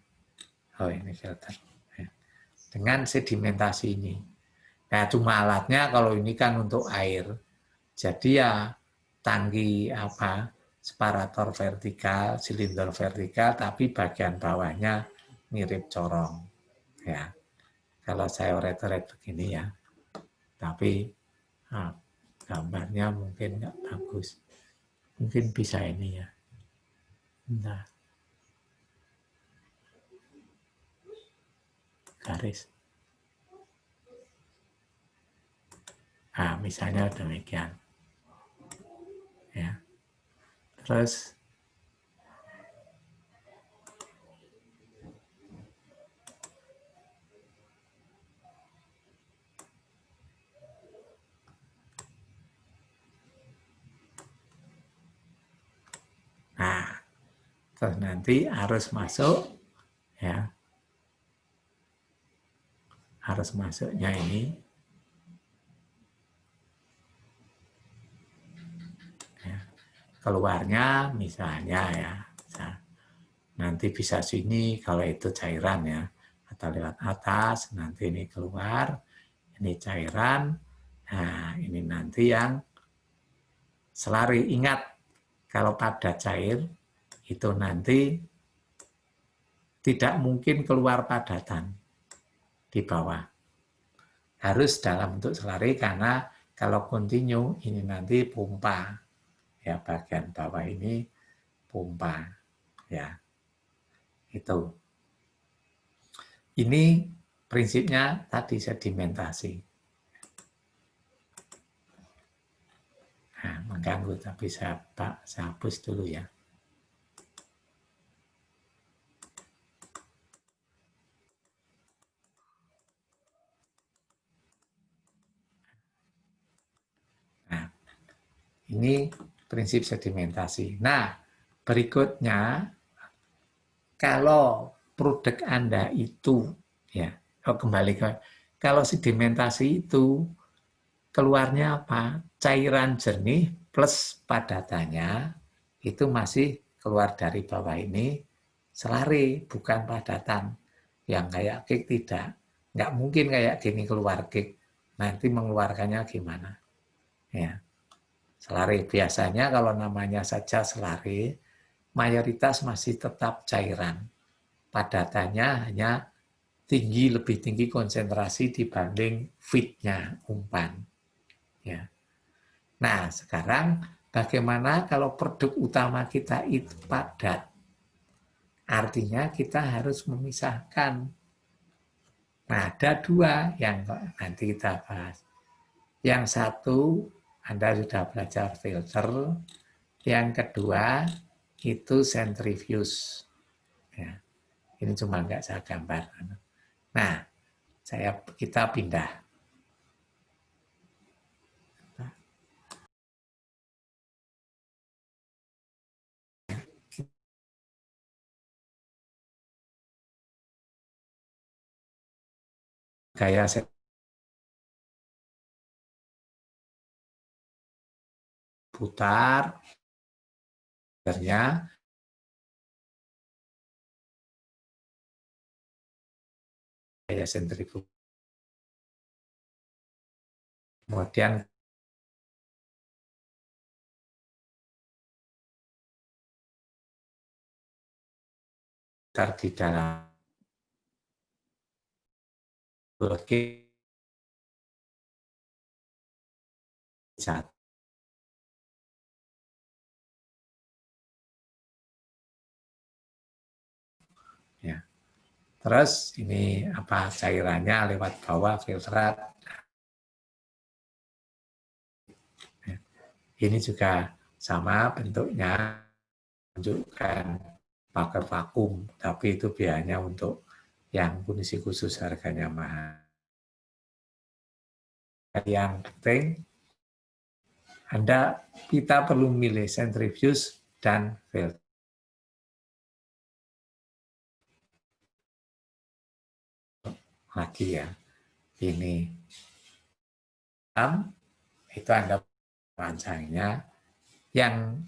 Oh, ini filter. Ya. Dengan sedimentasi ini. Nah, cuma alatnya kalau ini kan untuk air. Jadi ya tangki separator vertikal, silinder vertikal, tapi bagian bawahnya mirip corong. Ya, kalau saya oret-oret begini ya, tapi gambarnya mungkin nggak bagus. Mungkin bisa ini ya. Nah, garis. Nah, misalnya demikian. Ya. Terus terus nanti harus masuk ya. Harus masuknya ini ya. Keluarnya misalnya ya. Nanti bisa sini kalau itu cairan ya. Atau lewat atas, nanti ini keluar, ini cairan. Nah, ini nanti yang selari. Ingat, kalau padat cair, itu nanti tidak mungkin keluar padatan di bawah. Harus dalam bentuk selari karena kalau continue ini nanti pompa. Ya, bagian bawah ini pompa. Ya. Itu. Ini prinsipnya tadi sedimentasi. Nah, mengganggu tapi saya hapus dulu ya. Nah, ini prinsip sedimentasi. Nah, berikutnya kalau produk Anda itu ya, kembali ke kalau sedimentasi itu keluarnya apa? Cairan jernih plus padatannya itu masih keluar dari bawah ini selari, bukan padatan. Yang kayak cake tidak. Nggak mungkin kayak gini keluar cake. Nanti mengeluarkannya gimana? Ya. Selari biasanya kalau namanya saja selari, mayoritas masih tetap cairan. Padatannya hanya tinggi, lebih tinggi konsentrasi dibanding fitnya, umpan. Ya. Nah, sekarang bagaimana kalau produk utama kita itu padat? Artinya kita harus memisahkan. Nah, ada dua yang nanti kita bahas. Yang satu, Anda sudah belajar filter. Yang kedua, itu centrifuge. Ya, ini cuma nggak saya gambar. Nah, kita pindah. Gaya putar, gaya sentrifugal. Kemudian di dalam zat. Ya. Terus ini apa cairannya lewat bawah filtrat. Ya. Ini juga sama bentuknya, menunjukkan pakai vakum, tapi itu biayanya untuk yang kondisi khusus harganya mahal. Yang penting kita perlu milih centrifuge dan filter. Lagi ya, ini itu Anda rancangnya yang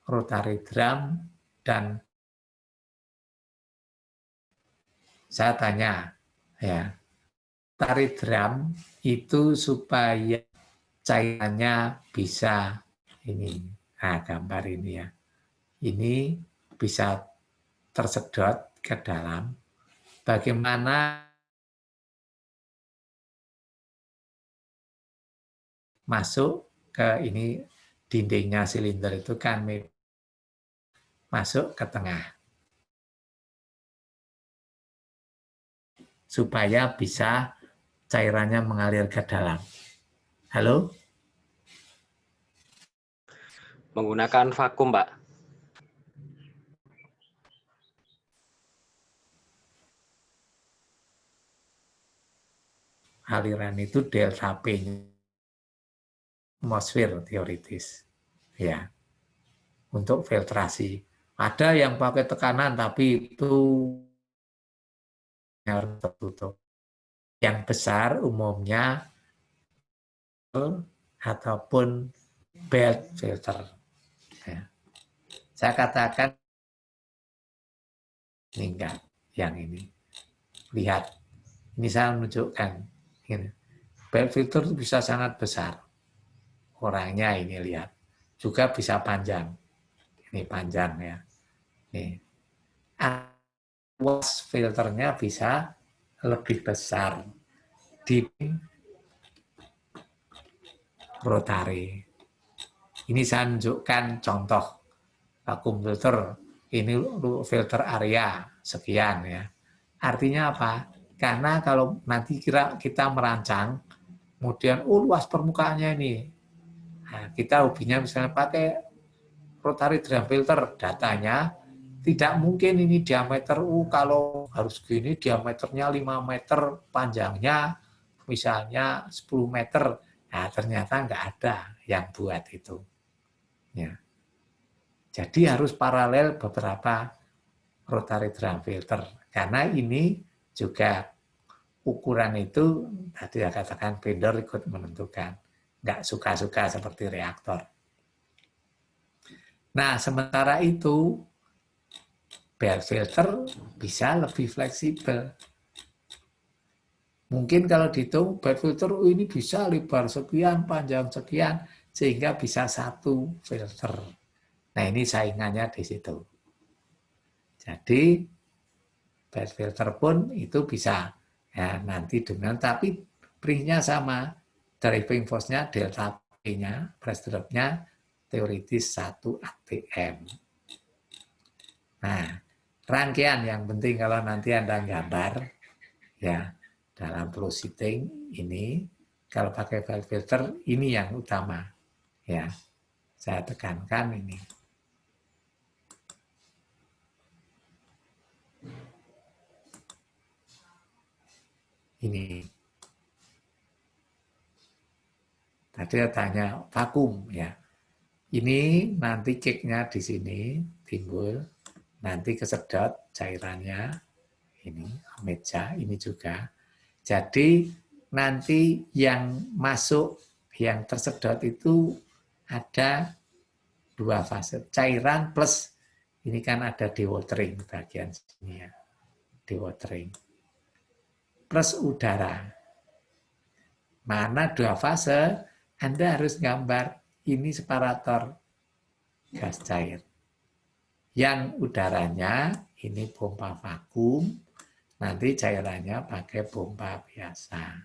rotary drum dan saya tanya ya, rotary drum itu supaya cairannya bisa ini, nah gambar ini ya, ini bisa tersedot ke dalam. Bagaimana masuk ke ini dindingnya silinder itu kan masuk ke tengah supaya bisa cairannya mengalir ke dalam. Halo? Menggunakan vakum, Pak. Aliran itu delta P-nya atmosfer teoritis. Ya. Untuk filtrasi. Ada yang pakai tekanan tapi itu harus tertutup. Yang besar umumnya ataupun belt filter. Ya. Saya katakan ini enggak, yang ini. Lihat, ini saya menunjukkan. Ini. Belt filter itu bisa sangat besar. Orangnya ini lihat. Juga bisa panjang. Ini panjang ya. Ini. Awas filternya bisa lebih besar. di rotari. Ini saya tunjukkan contoh vakum filter. Ini filter area sekian ya. Artinya apa? Karena kalau nanti kita merancang, kemudian luas permukaannya ini. Nah, kita hobinya misalnya pakai rotary drum filter, datanya tidak mungkin ini diameter, kalau harus gini diameternya 5 meter, panjangnya misalnya 10 meter. Nah, ternyata nggak ada yang buat itu. Ya. Jadi harus paralel beberapa rotary drum filter. Karena ini juga ukuran itu, tadi saya katakan vendor ikut menentukan. Nggak suka-suka seperti reaktor. Nah, sementara itu, belt filter bisa lebih fleksibel. Mungkin kalau dihitung, belt filter ini bisa lebar sekian, panjang sekian, sehingga bisa satu filter. Nah, ini saingannya di situ. Jadi, belt filter pun itu bisa. Ya, nanti dengan, tapi prinsipnya sama. Driving force-nya, delta P-nya, press drop-nya, teoritis 1 atm. Nah, rangkaian yang penting kalau nanti Anda gambar, ya, dalam proceeding ini, kalau pakai belt filter, ini yang utama. Ya, saya tekankan ini. Ini. Tadi tanya vakum, ya. Ini nanti kicknya di sini timbul, nanti kesedot cairannya, ini meja, ini juga. Jadi nanti yang masuk, yang tersedot itu ada 2 fase, cairan plus ini kan ada dewatering bagian sini ya, dewatering plus udara. Mana 2 fase? Anda harus gambar ini separator gas cair. Yang udaranya ini pompa vakum, nanti cairannya pakai pompa biasa.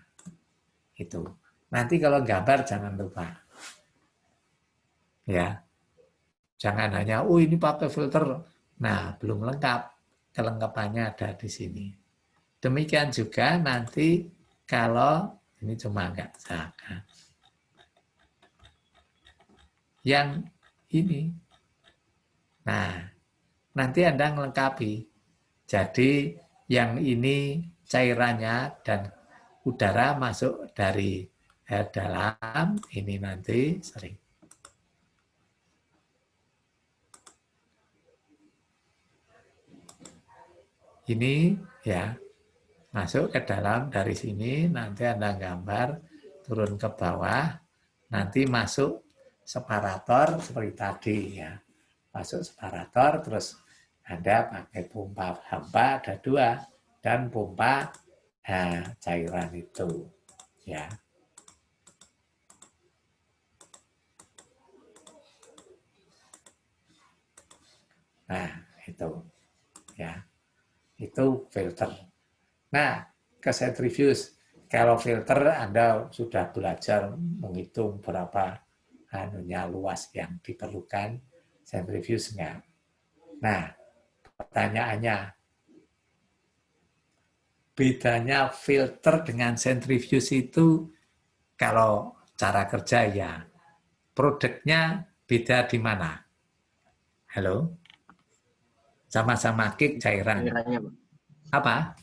Itu. Nanti kalau gambar jangan lupa. Ya. Jangan hanya, ini pakai filter. Nah, belum lengkap. Kelengkapannya ada di sini. Demikian juga nanti kalau, ini cuma enggak sangat. Yang ini. Nah, nanti Anda melengkapi. Jadi yang ini cairannya dan udara masuk dari air dalam, ini nanti sering. Ini ya, masuk ke dalam dari sini, nanti Anda gambar, turun ke bawah, nanti masuk separator seperti tadi ya. Masuk separator, terus Anda pakai pompa hampa, ada 2, dan pompa cairan itu ya. Nah, itu ya. Itu filter. Nah, ke centrifuge. Kalau filter Anda sudah belajar menghitung berapa luas yang diperlukan, centrifuge enggak. Nah, pertanyaannya, bedanya filter dengan centrifuge itu kalau cara kerja ya, produknya beda di mana? Halo? Sama-sama kick cairan. Apa?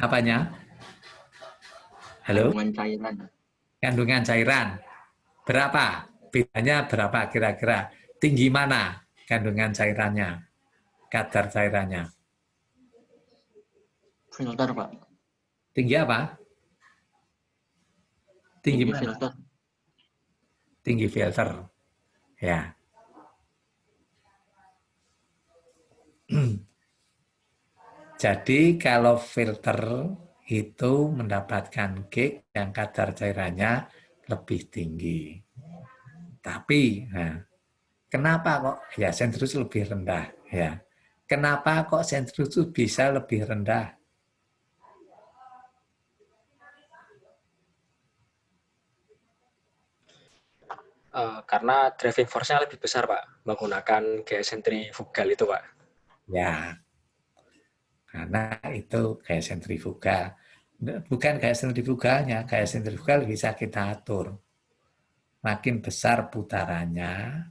Apanya? Halo? Kandungan cairan. Kandungan cairan. Berapa? Bedanya berapa kira-kira? Tinggi mana kandungan cairannya? Kadar cairannya? Filter, Pak. Tinggi apa? Tinggi mana? Filter. Tinggi filter. Ya. Jadi kalau filter itu mendapatkan kick yang kadar cairannya lebih tinggi. Tapi, kenapa kok ya centrifuge lebih rendah? Ya, kenapa kok centrifuge bisa lebih rendah? Karena driving force-nya lebih besar, Pak, menggunakan gaya sentrifugal itu, Pak. Ya, karena itu gaya sentrifugal. Bukan gaya sentrifugalnya, gaya sentrifugal bisa kita atur. Makin besar putarannya,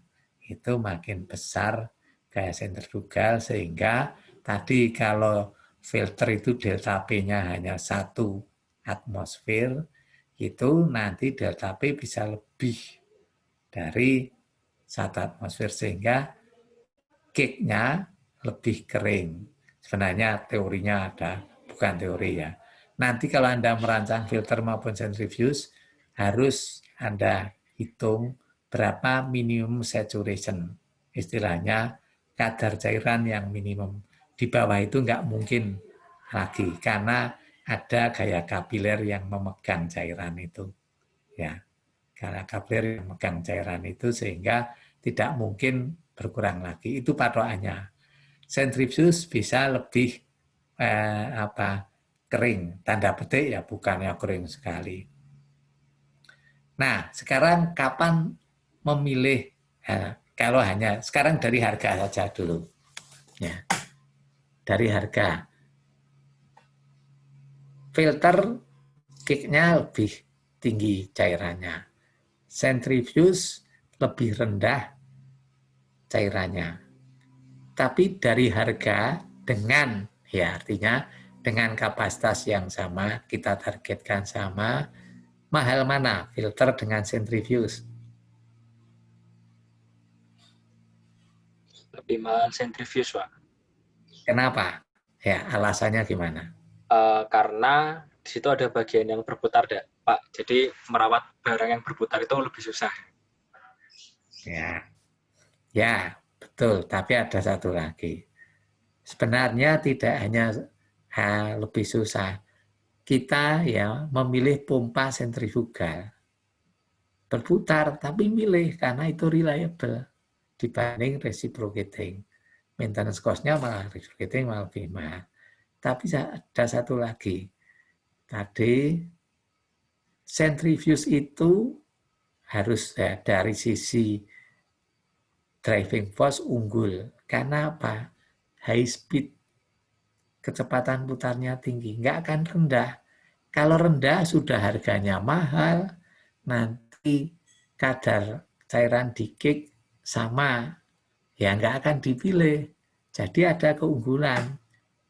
itu makin besar gaya sentrifugal, sehingga tadi kalau filter itu delta P-nya hanya 1 atmosfer, itu nanti delta P bisa lebih dari 1 atmosfer, sehingga kick-nya lebih kering. Sebenarnya teorinya ada, bukan teori ya. Nanti kalau Anda merancang filter maupun centrifuge, harus Anda hitung berapa minimum saturation. Istilahnya kadar cairan yang minimum. Di bawah itu nggak mungkin lagi, karena ada gaya kapiler yang memegang cairan itu. Ya, gaya kapiler yang memegang cairan itu, sehingga tidak mungkin berkurang lagi. Itu patokannya. Sentrifuge bisa lebih kering, tanda petik ya, bukannya kering sekali. Nah, sekarang kapan memilih? Kalau hanya sekarang dari harga saja dulu, ya, dari harga filter kick-nya lebih tinggi cairannya, sentrifuge lebih rendah cairannya. Tapi dari harga dengan, ya artinya dengan kapasitas yang sama, kita targetkan sama, mahal mana filter dengan sentrifuge? Lebih mahal sentrifuge, Pak. Kenapa? Ya, alasannya gimana? Karena di situ ada bagian yang berputar, Pak. Jadi merawat barang yang berputar itu lebih susah. Ya, ya betul. Tapi ada satu lagi. Sebenarnya tidak hanya lebih susah. Kita ya memilih pompa sentrifugal. Berputar, tapi milih karena itu reliable dibanding reciprocating. Maintenance cost-nya malah reciprocating malah lebih mahal. Tapi ada satu lagi. Tadi centrifuge itu harus dari sisi driving force unggul. Karena apa? High speed, kecepatan putarnya tinggi. Nggak akan rendah. Kalau rendah sudah harganya mahal, nanti kadar cairan di kick sama, ya nggak akan dipilih. Jadi ada keunggulan.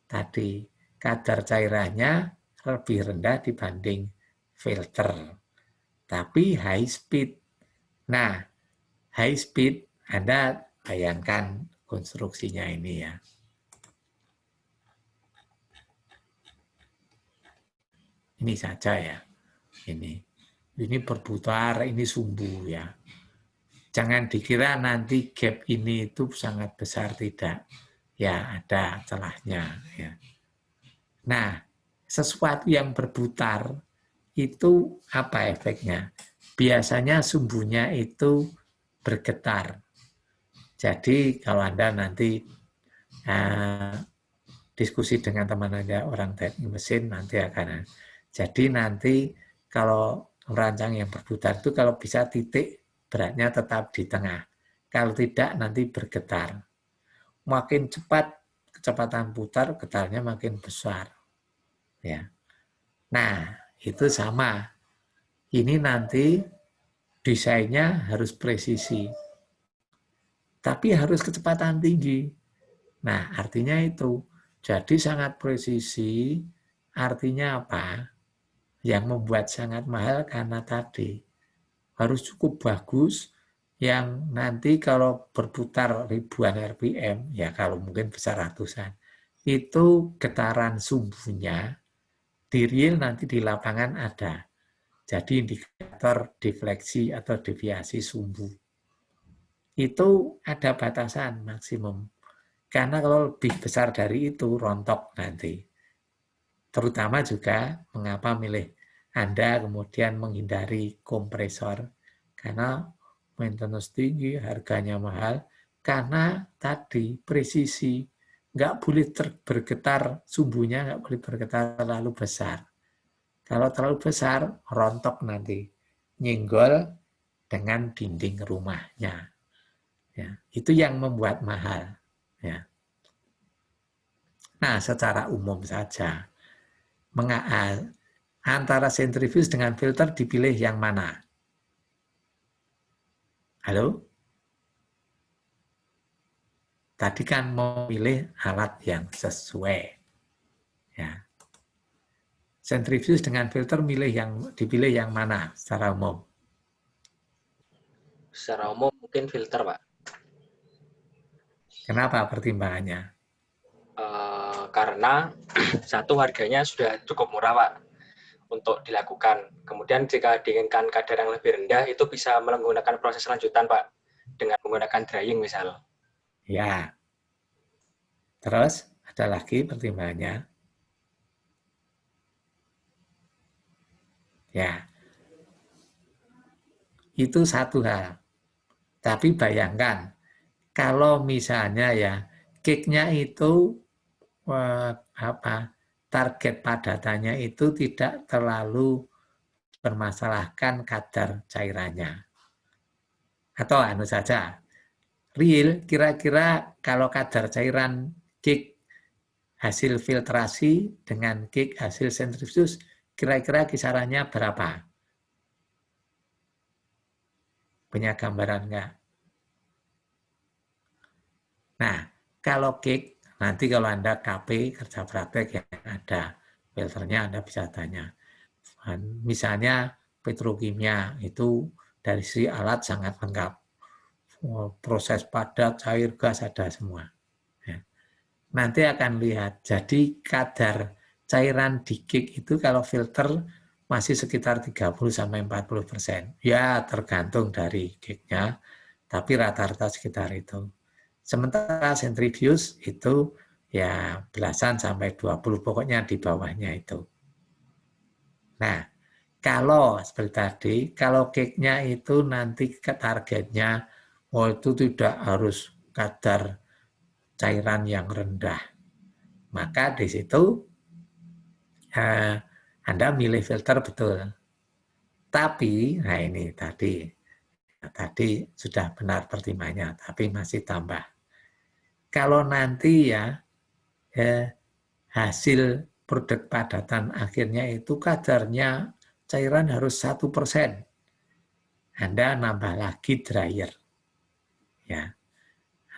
Tadi kadar cairannya lebih rendah dibanding filter. Tapi high speed. Nah, high speed, Anda bayangkan konstruksinya ini ya. Ini saja ya. Ini berputar, ini sumbu ya. Jangan dikira nanti gap ini itu sangat besar, tidak. Ya, ada celahnya ya. Nah, sesuatu yang berputar itu apa efeknya? Biasanya sumbunya itu bergetar. Jadi kalau Anda nanti diskusi dengan teman Anda orang teknik mesin, nanti akan. Jadi nanti kalau merancang yang berputar itu kalau bisa titik beratnya tetap di tengah. Kalau tidak nanti bergetar. Makin cepat kecepatan putar, getarnya makin besar. Ya. Nah, itu sama. Ini nanti desainnya harus presisi. Tapi harus kecepatan tinggi. Nah, artinya itu. Jadi sangat presisi, artinya apa? Yang membuat sangat mahal karena tadi. Harus cukup bagus, yang nanti kalau berputar ribuan RPM, ya kalau mungkin besar ratusan, itu getaran sumbunya di real nanti di lapangan ada. Jadi indikator defleksi atau deviasi sumbu. Itu ada batasan maksimum. Karena kalau lebih besar dari itu, rontok nanti. Terutama juga mengapa milih Anda kemudian menghindari kompresor. Karena maintenance tinggi, harganya mahal, karena tadi presisi. Nggak boleh bergetar, sumbunya nggak boleh bergetar terlalu besar. Kalau terlalu besar, rontok nanti. Nyenggol dengan dinding rumahnya. Ya, itu yang membuat mahal. Ya. Nah, secara umum saja, antara sentrifuge dengan filter dipilih yang mana? Halo? Tadi kan mau pilih alat yang sesuai. Ya. Sentrifuge dengan filter dipilih yang mana secara umum? Secara umum mungkin filter, Pak. Kenapa pertimbangannya? Karena satu harganya sudah cukup murah, Pak, untuk dilakukan. Kemudian jika diinginkan kadar yang lebih rendah, itu bisa menggunakan proses lanjutan, Pak, dengan menggunakan drying misal. Ya. Terus ada lagi pertimbangannya. Ya. Itu satu hal. Tapi bayangkan kalau misalnya ya cake-nya itu target padatannya itu tidak terlalu permasalahkan kadar cairannya. Atau saja, real kira-kira kalau kadar cairan cake hasil filtrasi dengan cake hasil sentrifuge kira-kira kisarannya berapa? Punya gambaran nggak? Nah, kalau cake, nanti kalau Anda KP, kerja praktek yang ada filternya, Anda bisa tanya. Misalnya petrokimia, itu dari sisi alat sangat lengkap. Proses padat, cair, gas, ada semua. Ya. Nanti akan lihat, jadi kadar cairan di cake itu kalau filter masih sekitar 30-40%. Ya, tergantung dari cake-nya, tapi rata-rata sekitar itu. Sementara sentrifuge itu ya belasan sampai 20, pokoknya di bawahnya itu. Nah, kalau seperti tadi, kalau cake-nya itu nanti ke targetnya, itu tidak harus kadar cairan yang rendah. Maka di situ Anda milih filter betul. Tapi, nah ini tadi sudah benar pertimbangannya, tapi masih tambah. Kalau nanti hasil produk padatan akhirnya itu kadarnya cairan harus 1%. Anda nambah lagi dryer. Ya,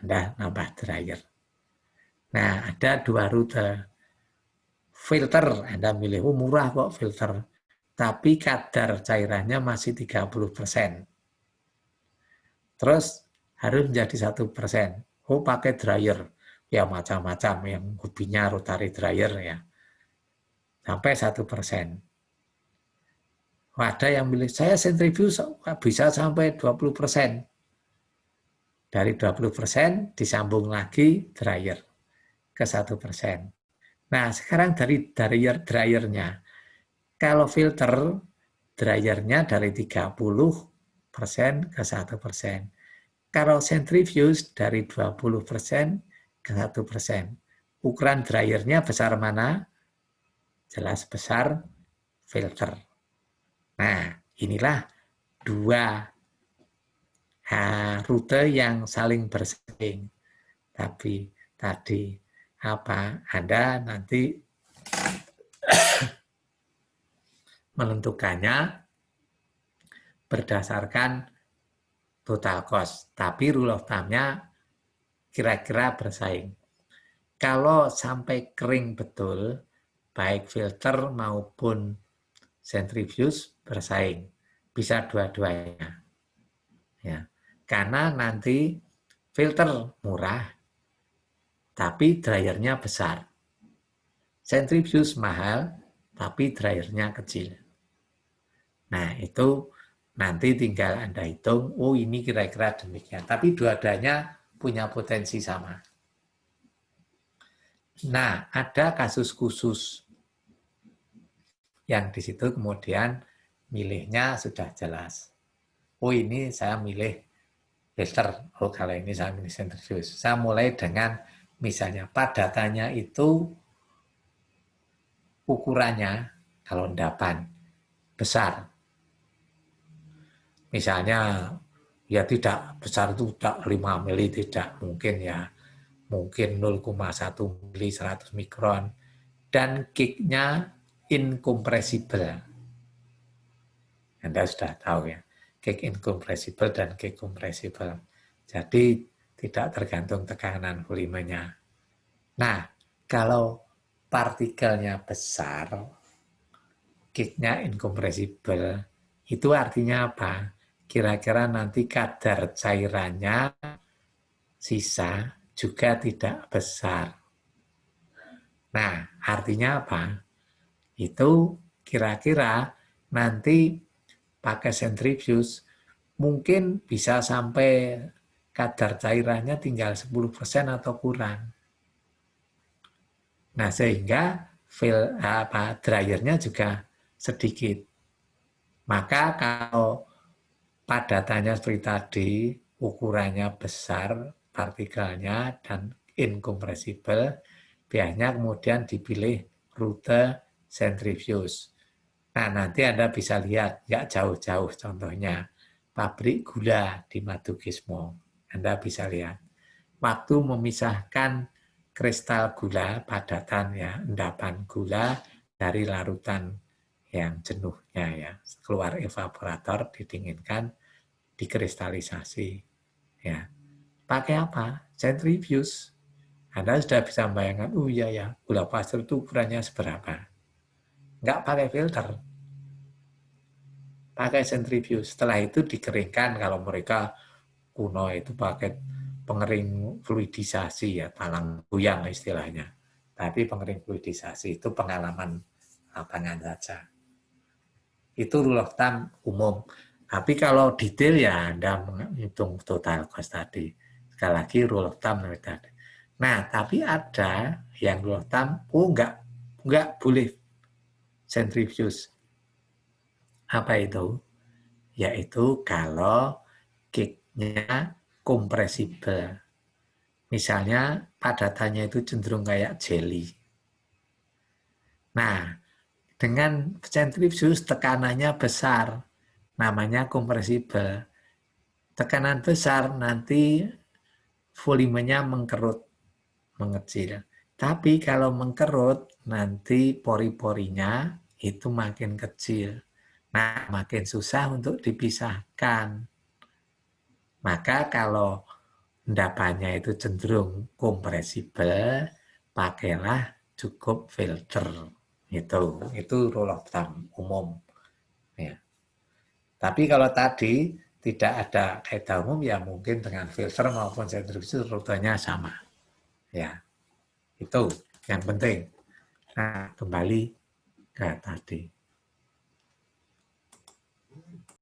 Anda nambah dryer. Nah, ada dua rute. Filter, Anda milih, murah kok filter. Tapi kadar cairannya masih 30%. Terus harus menjadi 1%. Oh, pakai dryer. Ya, macam-macam. Yang hobinya rotary dryer ya. Sampai 1%. Ada yang milih, saya sentrifuge bisa sampai 20%. Dari 20% disambung lagi dryer ke 1%. Nah, sekarang dari dryernya. Kalau filter, dryernya dari 30% ke 1%. Kalau sentrifuge dari 20% ke 1%. Ukuran dryernya besar mana? Jelas besar filter. Nah, inilah dua rute yang saling bersaing. Tapi tadi Anda nanti menentukannya berdasarkan total cost. Tapi rule of thumb-nya kira-kira bersaing. Kalau sampai kering betul, baik filter maupun sentrifuge bersaing. Bisa dua-duanya. Ya. Karena nanti filter murah, tapi dryernya besar. Sentrifuge mahal, tapi dryernya kecil. Nah, itu nanti tinggal Anda hitung, oh ini kira-kira demikian. Tapi dua-duanya punya potensi sama. Nah, ada kasus khusus yang di situ kemudian milihnya sudah jelas. Oh ini saya milih filter, oh kalau ini saya milih sentrifuge. Saya mulai dengan misalnya padatannya itu ukurannya kalau endapan besar. misalnya ya tidak besar itu tidak 5 mili, tidak mungkin ya, mungkin 0,1 mili 100 mikron, dan kicknya incompressible. Anda sudah tahu ya, kick incompressible dan kick compressible. Jadi tidak tergantung tekanan volumenya. Nah, kalau partikelnya besar, kicknya incompressible, itu artinya apa? Kira-kira nanti kadar cairannya sisa juga tidak besar. Nah, artinya apa? Itu kira-kira nanti pakai sentrifuge mungkin bisa sampai kadar cairannya tinggal 10% atau kurang. Nah, sehingga dryernya juga sedikit. Maka kalau padatannya seperti tadi, ukurannya besar, partikelnya, dan incompressible, biasanya kemudian dipilih rute sentrifuge. Nah, nanti Anda bisa lihat, nggak jauh-jauh contohnya, pabrik gula di Madukismo. Anda bisa lihat. Waktu memisahkan kristal gula, padatan ya, endapan gula dari larutan yang jenuhnya ya, keluar evaporator, didinginkan, dikristalisasi. Ya. Pakai apa? Centrifuge. Anda sudah bisa membayangkan, oh iya ya, gula pasir itu ukurannya seberapa. Nggak pakai filter. Pakai centrifuge. Setelah itu dikeringkan, kalau mereka kuno itu pakai pengering fluidisasi ya, talang goyang istilahnya. Tapi pengering fluidisasi itu pengalaman lapangan saja. Itu rule of thumb umum. Tapi kalau detail ya Anda menghitung total cost tadi. Sekali lagi rule of thumb tadi. Nah, tapi ada yang rule of thumb, oh enggak boleh centrifuge. Apa itu? Yaitu kalau kicknya kompresibel. Misalnya padatannya itu cenderung kayak jelly. Nah, dengan centrifuge tekanannya besar, namanya kompresibel. Tekanan besar nanti volumenya mengkerut, mengecil. Tapi kalau mengkerut, nanti pori-porinya itu makin kecil. Nah, makin susah untuk dipisahkan. Maka kalau endapannya itu cenderung kompresibel, pakailah cukup filter. Itu rule of thumb umum. Ya. Tapi kalau tadi tidak ada kaidah umum, ya mungkin dengan filter maupun sentrifuge rutenya sama. Ya, itu yang penting. Nah, kembali ke tadi.